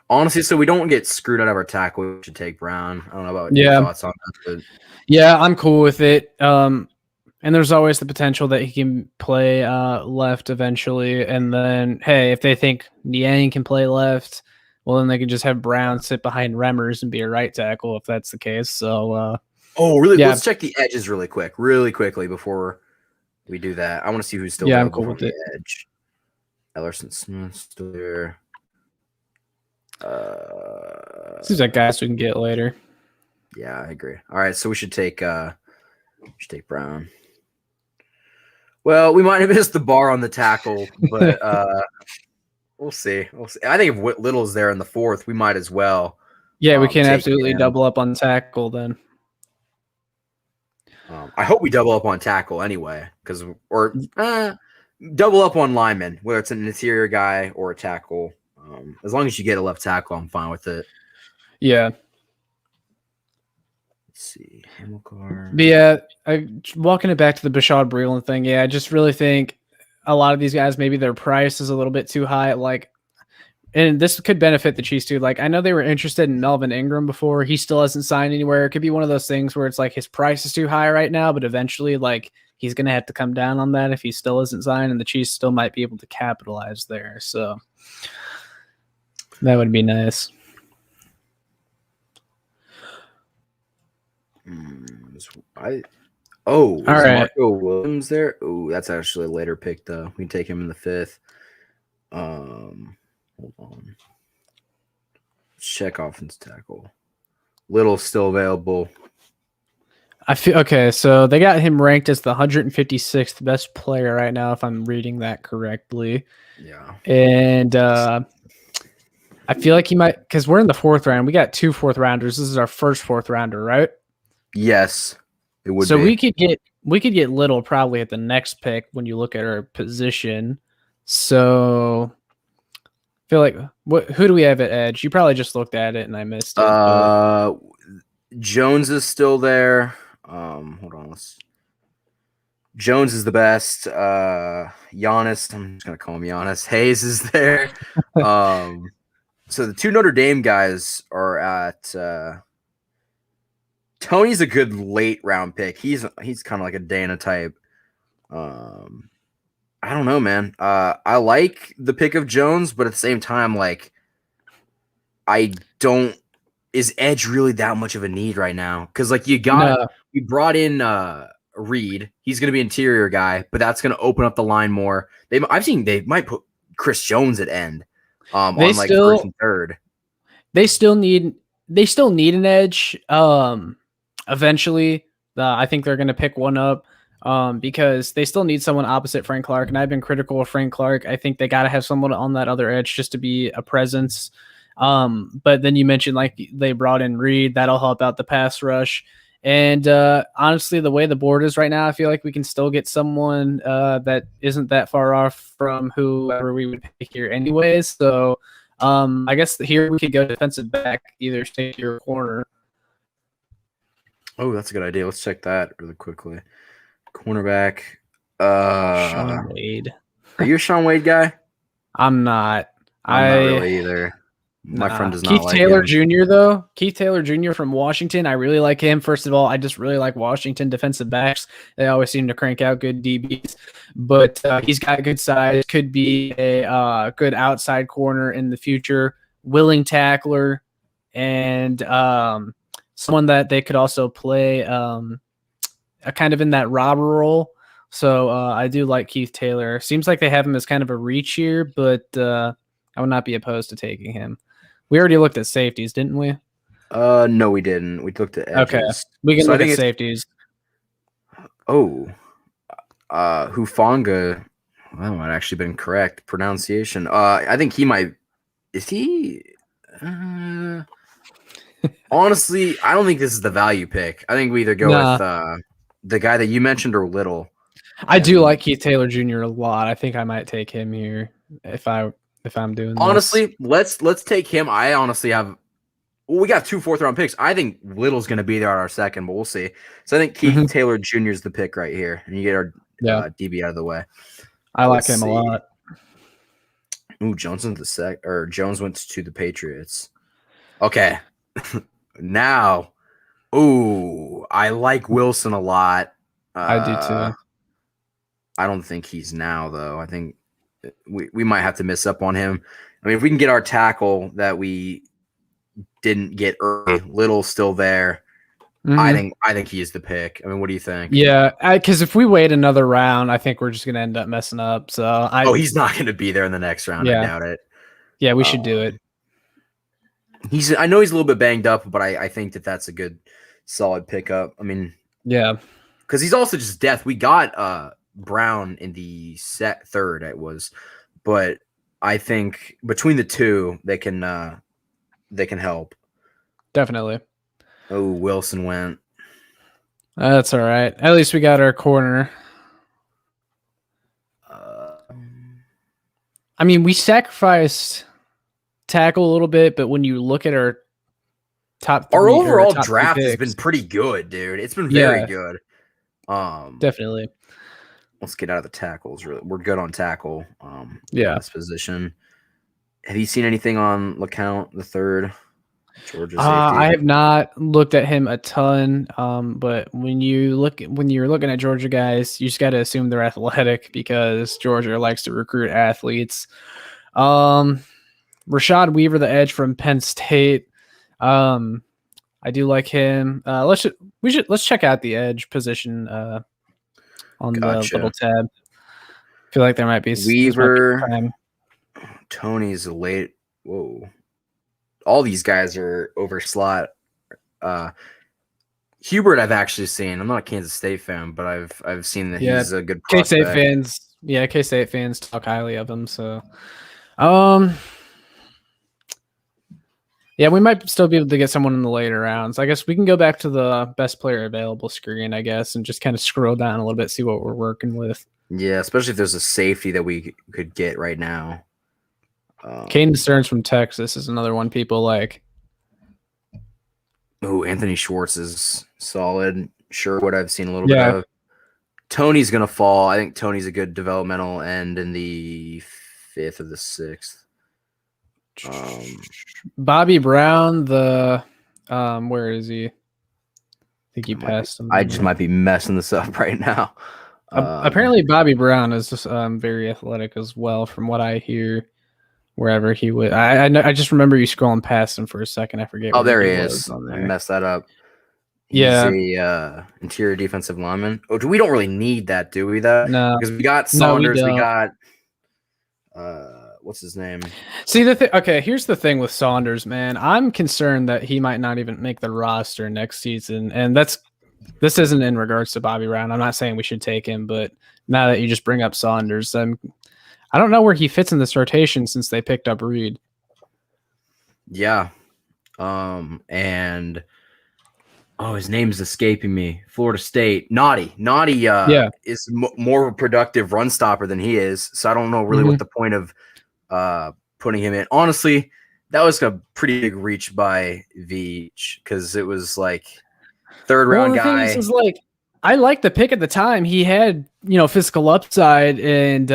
honestly, so we don't get screwed out of our tackle, we should take Brown. I don't know about your thoughts on that. But yeah, I'm cool with it. And there's always the potential that he can play left eventually. And then, hey, if they think Niang can play left, well, then they can just have Brown sit behind Remmers and be a right tackle if that's the case. So, really? Yeah. Let's check the edges really quickly before we do that. I want to see who's still I'm cool with the edge. Ellerson Smith still there. Seems like guys we can get later. Yeah, I agree. All right, so we should take Brown. Well, we might have missed the bar on the tackle, but we'll see. We'll see. I think if Little's there in the 4th, we might as well. Yeah, we can take absolutely him. double up on tackle then. I hope we double up on tackle anyway, or double up on lineman, whether it's an interior guy or a tackle. As long as you get a left tackle, I'm fine with it. Yeah. Let's see. Hamilcar. But yeah, walking it back to the Rashad Weaver thing, yeah, I just really think a lot of these guys, maybe their price is a little bit too high. Like, and this could benefit the Chiefs too. Like, I know they were interested in Melvin Ingram before. He still hasn't signed anywhere. It could be one of those things where it's like his price is too high right now, but eventually, like, he's going to have to come down on that if he still isn't signed, and the Chiefs still might be able to capitalize there. So that would be nice. All right. Marco Williams there? Oh, that's actually a later pick, though. We can take him in the 5th. Hold on. Check offense tackle. Little still available. I feel okay. So they got him ranked as the 156th best player right now, if I'm reading that correctly. Yeah. And I feel like he might, because we're in the 4th round. We got 2 4th rounders. This is our first 4th rounder, right? Yes, it would. So we could get Little probably at the next pick when you look at our position. So I feel like who do we have at edge? You probably just looked at it and I missed it. Jones is still there. Hold on. Jones is the best. Giannis, I'm just gonna call him Giannis. Hayes is there. So the 2 Notre Dame guys are at. Tony's a good late round pick. He's kind of like a Dana type. I don't know, man. I like the pick of Jones, but at the same time, like, I don't. Is edge really that much of a need right now? Because like we brought in Reid. He's going to be interior guy, but that's going to open up the line more. I've seen they might put Chris Jones at end. On like 1st and 3rd. They still need an edge. Eventually, I think they're going to pick one up because they still need someone opposite Frank Clark. And I've been critical of Frank Clark. I think they got to have someone on that other edge just to be a presence. But then you mentioned like they brought in Reid. That'll help out the pass rush. And honestly, the way the board is right now, I feel like we can still get someone that isn't that far off from whoever we would pick here anyways. So I guess here we could go defensive back, either safety or corner. Oh, that's a good idea. Let's check that really quickly. Cornerback. Shaun Wade. Are you a Shaun Wade guy? I'm not. I'm not really either. My friend does not Keith like Taylor him. Jr. though. Keith Taylor Jr. from Washington. I really like him. First of all, I just really like Washington defensive backs. They always seem to crank out good DBs. But he's got good size. Could be a good outside corner in the future. Willing tackler. And someone that they could also play kind of in that robber role. So I do like Keith Taylor. Seems like they have him as kind of a reach here, but I would not be opposed to taking him. We already looked at safeties, didn't we? No, we didn't. We looked at edges. Okay, we can look at safeties. Oh, Hufanga. That might actually been correct pronunciation. I think he might. Is he? Honestly, I don't think this is the value pick. I think we either go with the guy that you mentioned or Little. I do like Keith Taylor Jr. a lot. I think I might take him here if I'm doing this. Honestly, let's take him. I honestly have. Well, we got 2 4th-round picks. I think Little's going to be there on our second, but we'll see. So I think Keith Taylor Jr. is the pick right here, and you get our DB out of the way. I like him a lot. Ooh, Jones went to the Patriots. Okay, now, I like Wilson a lot. I do too. I don't think he's now though. I think we might have to miss up on him. I mean, if we can get our tackle that we didn't get early, Little still there. I think he is the pick. I mean, what do you think? Yeah, because if we wait another round, I think we're just gonna end up messing up. So he's not going to be there in the next round. Yeah. I doubt it. Yeah, we should do it. I know he's a little bit banged up, but I think that's a good solid pickup. I mean, yeah, because he's also just depth. We got Brown in the third, it was, but I think between the two, they can help. definitely. Oh, Wilson went. That's all right. At least we got our corner. I mean, we sacrificed tackle a little bit, but when you look at our top three, our overall top draft has been pretty good, dude. It's been very good. Definitely. Let's get out of the tackles. We're good on tackle. Yeah. This position. Have you seen anything on LeCount the third? Georgia safety. I have not looked at him a ton, but when you're looking at Georgia guys, you just got to assume they're athletic because Georgia likes to recruit athletes. Rashad Weaver, the edge from Penn State. I do like him. Let's check out the edge position on the little tab. I feel like there might be Weaver. Tony's late. Whoa. All these guys are over slot. Hubert, I've actually seen. I'm not a Kansas State fan, but I've seen that he's a good prospect. K-State fans talk highly of him. So, yeah, we might still be able to get someone in the later rounds. I guess we can go back to the best player available screen, I guess, and just kind of scroll down a little bit, see what we're working with. Yeah, especially if there's a safety that we could get right now. Cain Stearns from Texas is another one people like. Oh, Anthony Schwartz is solid. Sure, what I've seen a little bit of. Tony's going to fall. I think Tony's a good developmental end in the 5th or the 6th. Bobby Brown, where is he? I think you passed him. I just might be messing this up right now. Apparently, Bobby Brown is just very athletic as well, from what I hear. Wherever he would, I just remember you scrolling past him for a second. I forget. Oh, there he is. I messed that up. He's a interior defensive lineman. Oh, we don't really need that, do we? No, because we got Saunders. We got what's his name? See okay, here's the thing with Saunders, man. I'm concerned that he might not even make the roster next season, and this isn't in regards to Bobby Brown. I'm not saying we should take him, but now that you just bring up Saunders, I don't know where he fits in this rotation since they picked up Reid. Yeah. And his name's escaping me. Florida State. Naughty is more of a productive run stopper than he is. So I don't know really what the point of putting him in. Honestly, that was a pretty big reach by Veach because it was like third round guy. Is like, I liked the pick at the time. He had, physical upside and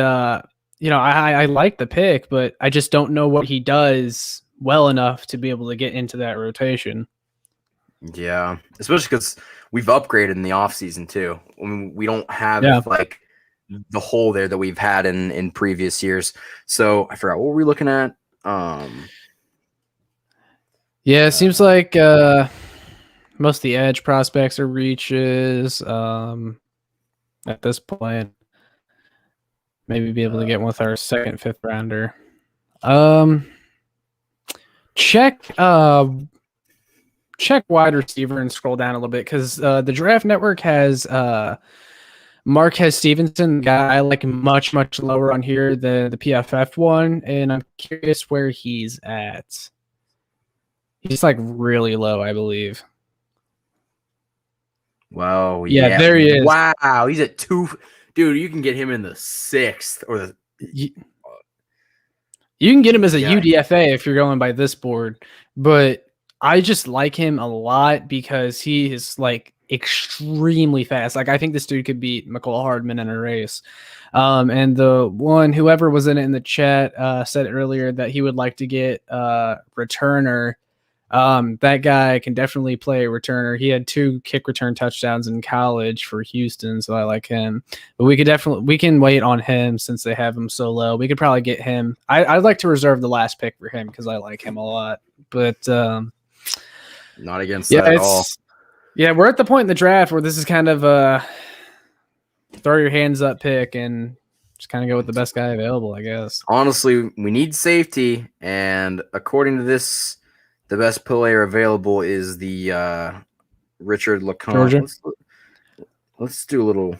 I like the pick, but I just don't know what he does well enough to be able to get into that rotation. Yeah, especially because we've upgraded in the offseason too. I mean, we don't have like the hole there that we've had in previous years. So I forgot what were we looking at. It seems like most of the edge prospects are reaches at this point. Maybe be able to get one with our 2nd, 5th rounder. Check wide receiver and scroll down a little bit because the Draft Network has Marquez Stevenson, the guy I like much, much lower on here than the PFF one, and I'm curious where he's at. He's like really low, I believe. Wow. Yeah, there he is. Wow, he's at 2. Dude, you can get him in the 6th or the. You can get him as a UDFA if you're going by this board, but I just like him a lot because he is like extremely fast. Like I think this dude could beat McCole Hardman in a race. And whoever was in it in the chat said earlier that he would like to get returner. That guy can definitely play a returner. He had 2 kick return touchdowns in college for Houston, so I like him. But we can wait on him since they have him so low. We could probably get him. I'd like to reserve the last pick for him because I like him a lot. But not against that at all. Yeah, we're at the point in the draft where this is kind of a throw your hands up pick and just kind of go with the best guy available, I guess. Honestly, we need safety, and according to this, the best player available is the Richard LeCompte. Georgia. Let's do a little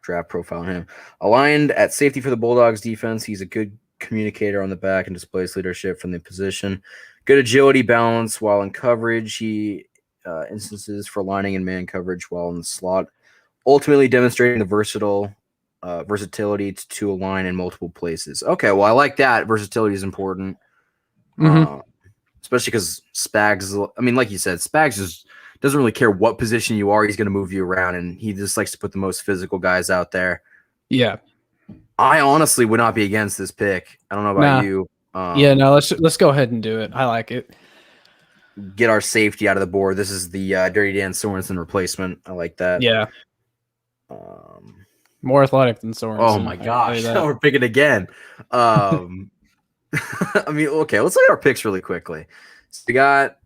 draft profile on him. Aligned at safety for the Bulldogs defense. He's a good communicator on the back and displays leadership from the position. Good agility, balance while in coverage. He instances for lining and man coverage while in the slot. Ultimately demonstrating the versatility to align in multiple places. Okay, well, I like that. Versatility is important. Especially because Spags, I mean, like you said, Spags just doesn't really care what position you are. He's going to move you around, and he just likes to put the most physical guys out there. Yeah. I honestly would not be against this pick. I don't know about you. Let's go ahead and do it. I like it. Get our safety out of the board. This is the Dirty Dan Sorensen replacement. I like that. Yeah. More athletic than Sorensen. Oh my gosh. We're picking again. I mean, okay, let's look at our picks really quickly. So we got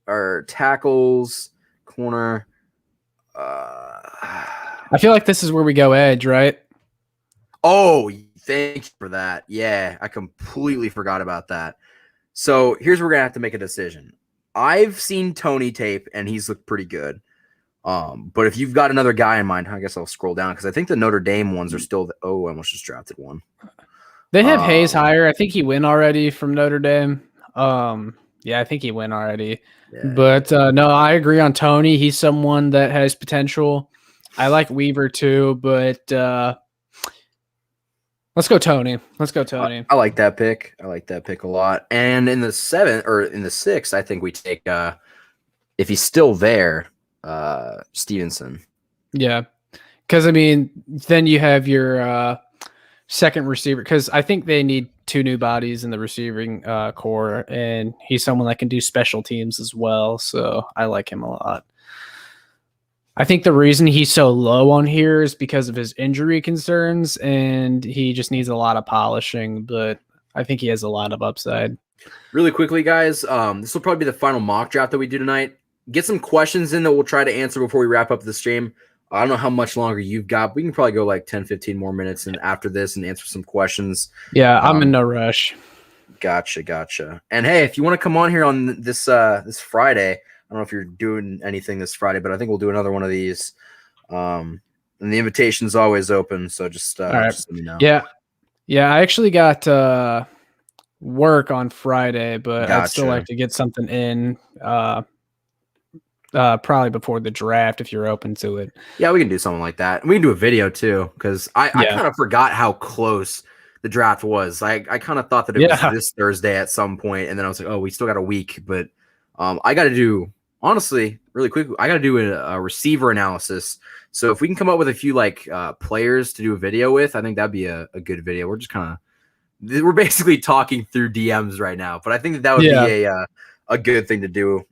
our tackles, corner. I feel like this is where we go edge, right? Oh, thank you for that. Yeah, I completely forgot about that. So here's where we're going to have to make a decision. I've seen Tony tape, and he's looked pretty good. But if you've got another guy in mind, I guess I'll scroll down because I think the Notre Dame ones are still I almost just drafted one. They have Hayes higher. I think he went already from Notre Dame. Yeah, I think he went already. Yeah. But no, I agree on Tony. He's someone that has potential. I like Weaver too, but let's go Tony. I like that pick. I like that pick a lot. And in the 6th, I think we take if he's still there, Stevenson. Yeah. Because I mean, then you have your second receiver, because I think they need 2 new bodies in the receiving core, and he's someone that can do special teams as well. So I like him a lot. I think the reason he's so low on here is because of his injury concerns, and he just needs a lot of polishing, but I think he has a lot of upside. Really quickly, guys, this will probably be the final mock draft that we do tonight. Get some questions in that we'll try to answer before we wrap up the stream. I don't know how much longer you've got. We can probably go like 10, 15 more minutes and after this and answer some questions. Yeah, I'm in no rush. Gotcha. And hey, if you want to come on here on this this Friday, I don't know if you're doing anything this Friday, but I think we'll do another one of these. And the invitation's always open, so just let me know. Yeah. I actually got work on Friday, but I'd still like to get something in. Probably before the draft if you're open to it. Yeah, we can do something like that. We can do a video too, because I kind of forgot how close the draft was. I kind of thought that it was this Thursday at some point, and then I was like, oh, we still got a week. But I got to do, honestly, really quick, I got to do a receiver analysis. So if we can come up with a few like players to do a video with, I think that'd be a good video. We're basically talking through DMs right now, but I think that would be a good thing to do.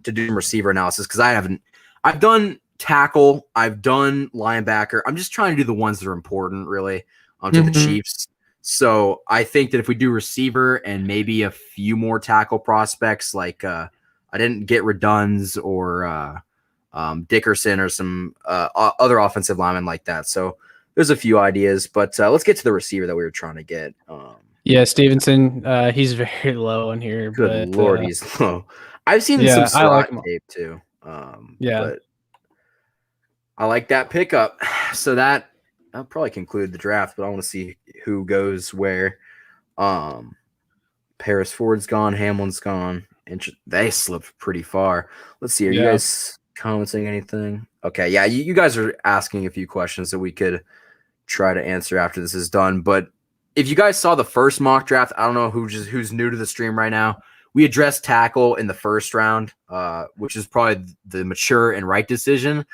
To do receiver analysis, because I've done tackle, I've done linebacker. I'm just trying to do the ones that are important really to the Chiefs. So I think that if we do receiver and maybe a few more tackle prospects, like I didn't get Redunds or Dickerson or some other offensive linemen like that. So there's a few ideas, but let's get to the receiver that we were trying to get. Stevenson, he's very low in here. Good Lord, he's low. I've seen some slot tape too. But I like that pickup. So that'll probably conclude the draft, but I want to see who goes where. Paris Ford's gone, Hamlin's gone. They slipped pretty far. Let's see. Are you guys commenting anything? Okay, yeah, you guys are asking a few questions that we could try to answer after this is done. But if you guys saw the first mock draft, I don't know who's new to the stream right now. We addressed tackle in the first round, which is probably the mature and right decision.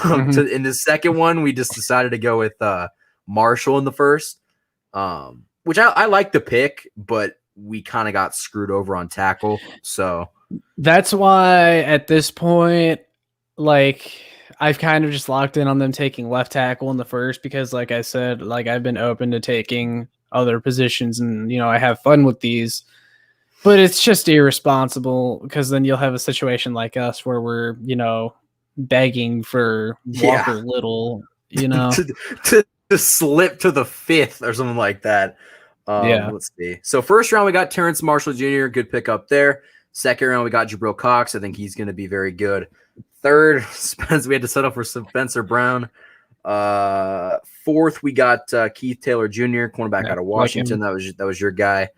In the second one, we just decided to go with Marshall in the first, which I like the pick, but we kind of got screwed over on tackle. So that's why at this point, like, I've kind of just locked in on them taking left tackle in the first, because like I said, like I've been open to taking other positions, and I have fun with these. But it's just irresponsible, because then you'll have a situation like us where we're, begging for Walker Little, to slip to the 5th or something like that. Let's see. So first round, we got Terrence Marshall Jr., good pick up there. Second round, we got Jabril Cox. I think he's going to be very good. Third, we had to settle for Spencer Brown. Fourth, we got Keith Taylor Jr., cornerback out of Washington. That was your guy.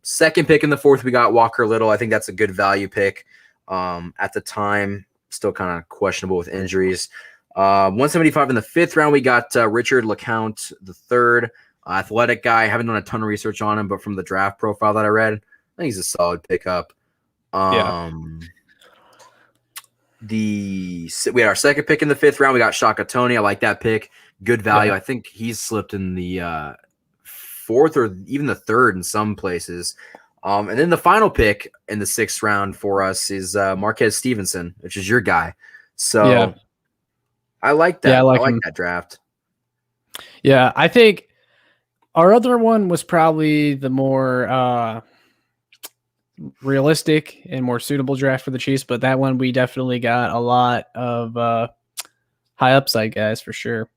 Second pick in the fourth, we got Walker Little. I think that's a good value pick. At the time, still kind of questionable with injuries. 175 in the fifth round, we got Richard LeCount the third, athletic guy. Haven't done a ton of research on him, but from the draft profile that I read, I think he's a solid pickup. We had our second pick in the fifth round. We got Shaka Toney. I like that pick. Good value. I think he's slipped in the fourth or even the third in some places. And then the final pick in the sixth round for us is Marquez Stevenson, which is your guy. So I like that. I like that draft. Yeah, I think our other one was probably the more realistic and more suitable draft for the Chiefs, but that one we definitely got a lot of high upside guys for sure.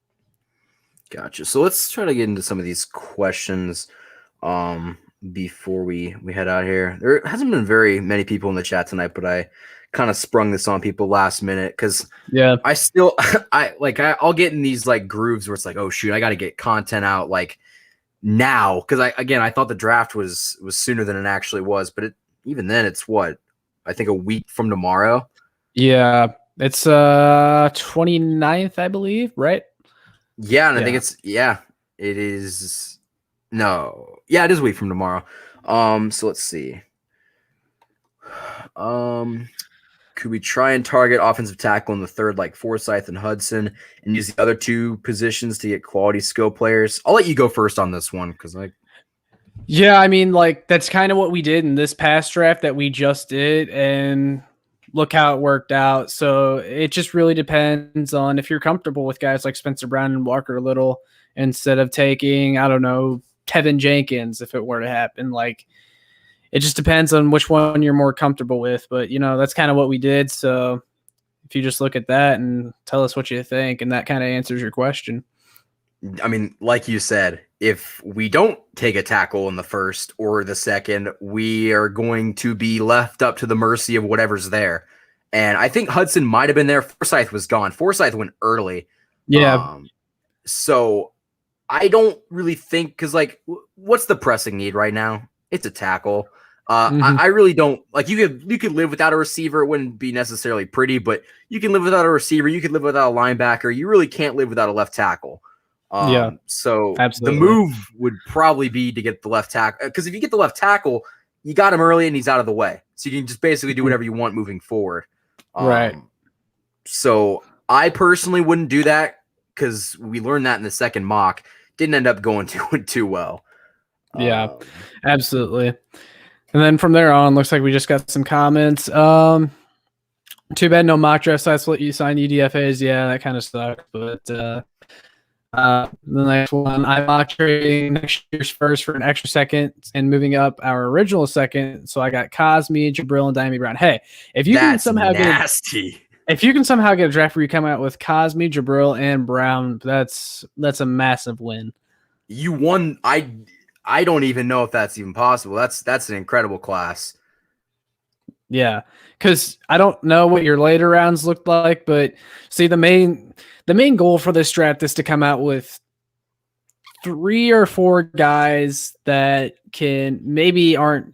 Gotcha. So let's try to get into some of these questions before we head out here. There hasn't been very many people in the chat tonight, but I kind of sprung this on people last minute because I still I'll get in these like grooves where it's like, oh shoot, I got to get content out like now because I thought the draft was sooner than it actually was, but even then it's what I think a week from tomorrow. Yeah, it's 29th, I believe, right? Yeah, and I think it is. No, yeah, it is a week from tomorrow. So let's see. Could we try and target offensive tackle in the third, like Forsyth and Hudson, and use the other two positions to get quality skill players? I'll let you go first on this one because I mean, like that's kind of what we did in this past draft that we just did, and look how it worked out. So it just really depends on if you're comfortable with guys like Spencer Brown and Walker Little instead of taking, I don't know, Tevin Jenkins if it were to happen. Like it just depends on which one you're more comfortable with. But, that's kind of what we did. So if you just look at that and tell us what you think, and that kind of answers your question. I mean, like you said, if we don't take a tackle in the first or the second, we are going to be left up to the mercy of whatever's there. And I think Hudson might have been there. Forsyth was gone. Forsyth went early. Yeah. So I don't really think because, like, what's the pressing need right now? It's a tackle. I really don't like. You could live without a receiver. It wouldn't be necessarily pretty, but you can live without a receiver. You could live without a linebacker. You really can't live without a left tackle. So absolutely. The move would probably be to get the left tackle because if you get the left tackle, you got him early and he's out of the way, so you can just basically do whatever you want moving forward. Right. So I personally wouldn't do that because we learned that in the second mock. Didn't end up going too well. Yeah, absolutely. And then from there on, looks like we just got some comments. Too bad no mock draft sites let you sign UDFAs. Yeah, that kind of sucks. But the next one, I'm mock trading next year's first for an extra second and moving up our original second. So I got Cosme, Jabril, and Diami Brown. Hey, if you can somehow get a draft where you come out with Cosme, Jabril, and Brown, that's a massive win. You won. I don't even know if that's even possible. That's an incredible class. Yeah, because I don't know what your later rounds looked like, but see, the main goal for this draft is to come out with 3 or 4 guys that can maybe aren't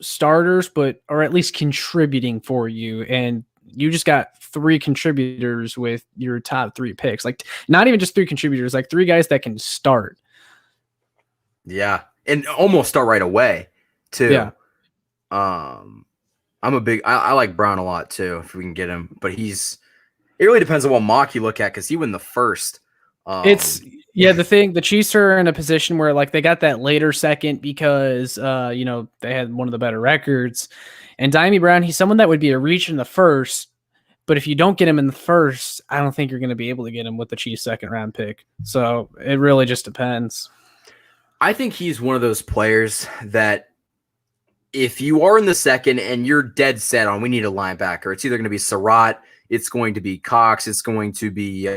starters, but are at least contributing for you, and you just got 3 contributors with your top 3 picks. Like not even just 3 contributors, like 3 guys that can start. Yeah, and almost start right away too. Yeah. I like Brown a lot too if we can get him, but it really depends on what mock you look at because he went the first. The Chiefs are in a position where like they got that later second because they had one of the better records, and Diami Brown, he's someone that would be a reach in the first, but if you don't get him in the first, I don't think you're going to be able to get him with the Chiefs second round pick. So it really just depends. I think he's one of those players that if you are in the second and you're dead set on we need a linebacker, it's either going to be Surratt, it's going to be Cox, it's going to be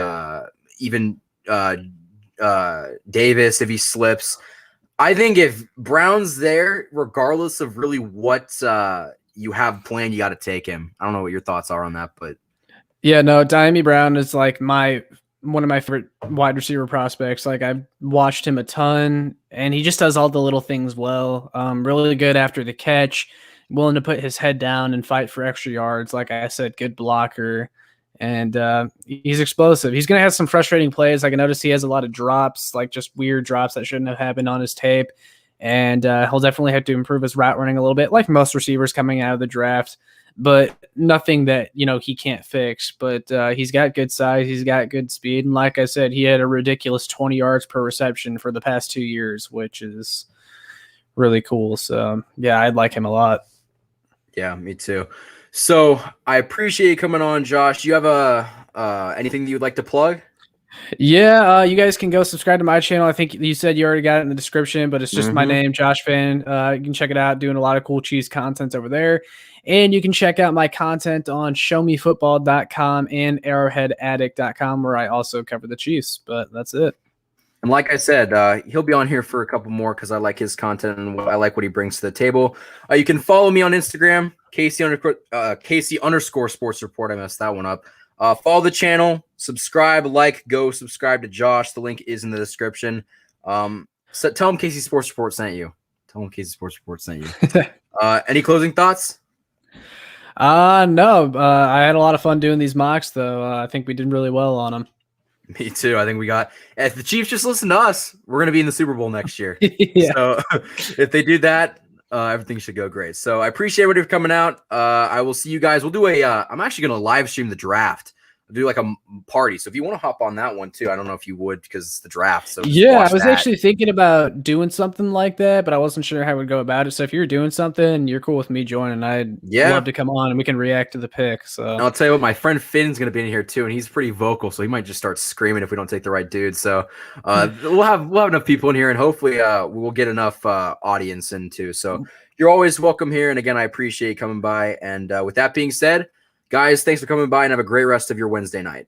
even Davis if he slips. I think if Brown's there, regardless of really what you have planned, you got to take him. I don't know what your thoughts are on that, but Yeah, no, Diami Brown is like one of my favorite wide receiver prospects. Like I've watched him a ton, and he just does all the little things well. Really good after the catch, willing to put his head down and fight for extra yards. Like I said, good blocker, and he's explosive. He's gonna have some frustrating plays. Like I noticed he has a lot of drops, like just weird drops that shouldn't have happened on his tape. And he'll definitely have to improve his route running a little bit, like most receivers coming out of the draft. But nothing that he can't fix. But he's got good size, he's got good speed, and like I said, he had a ridiculous 20 yards per reception for the past 2 years, which is really cool. So yeah, I'd like him a lot. Yeah, me too. So I appreciate you coming on, Josh. Do you have anything that you'd like to plug? Yeah, you guys can go subscribe to my channel. I think you said you already got it in the description, but it's just my name, Josh Fan. You can check it out, doing a lot of cool Chiefs content over there. And you can check out my content on showmefootball.com and arrowheadaddict.com, where I also cover the Chiefs. But that's it. And like I said, he'll be on here for a couple more because I like his content and I like what he brings to the table. You can follow me on Instagram, Casey_sports report. I messed that one up. Follow the channel, subscribe, go subscribe to Josh. The link is in the description. So tell him Casey Sports Report sent you. Any closing thoughts? No. I had a lot of fun doing these mocks, though. I think we did really well on them. Me too. I think if the Chiefs just listen to us, we're going to be in the Super Bowl next year. Yeah. So if they do that, everything should go great. So I appreciate everybody for coming out. I will see you guys. We'll do I'm actually going to live stream the draft. I'll do like a party. So if you want to hop on that one too, I don't know if you would because it's the draft. So yeah, I was actually thinking about doing something like that, but I wasn't sure how I would go about it. So if you're doing something, you're cool with me joining, I'd love to come on and we can react to the pick. So and I'll tell you what, my friend Finn's going to be in here too, and he's pretty vocal, so he might just start screaming if we don't take the right dude. So we'll have enough people in here, and hopefully we'll get enough audience in too. So you're always welcome here, and again, I appreciate you coming by. And with that being said, guys, thanks for coming by, and have a great rest of your Wednesday night.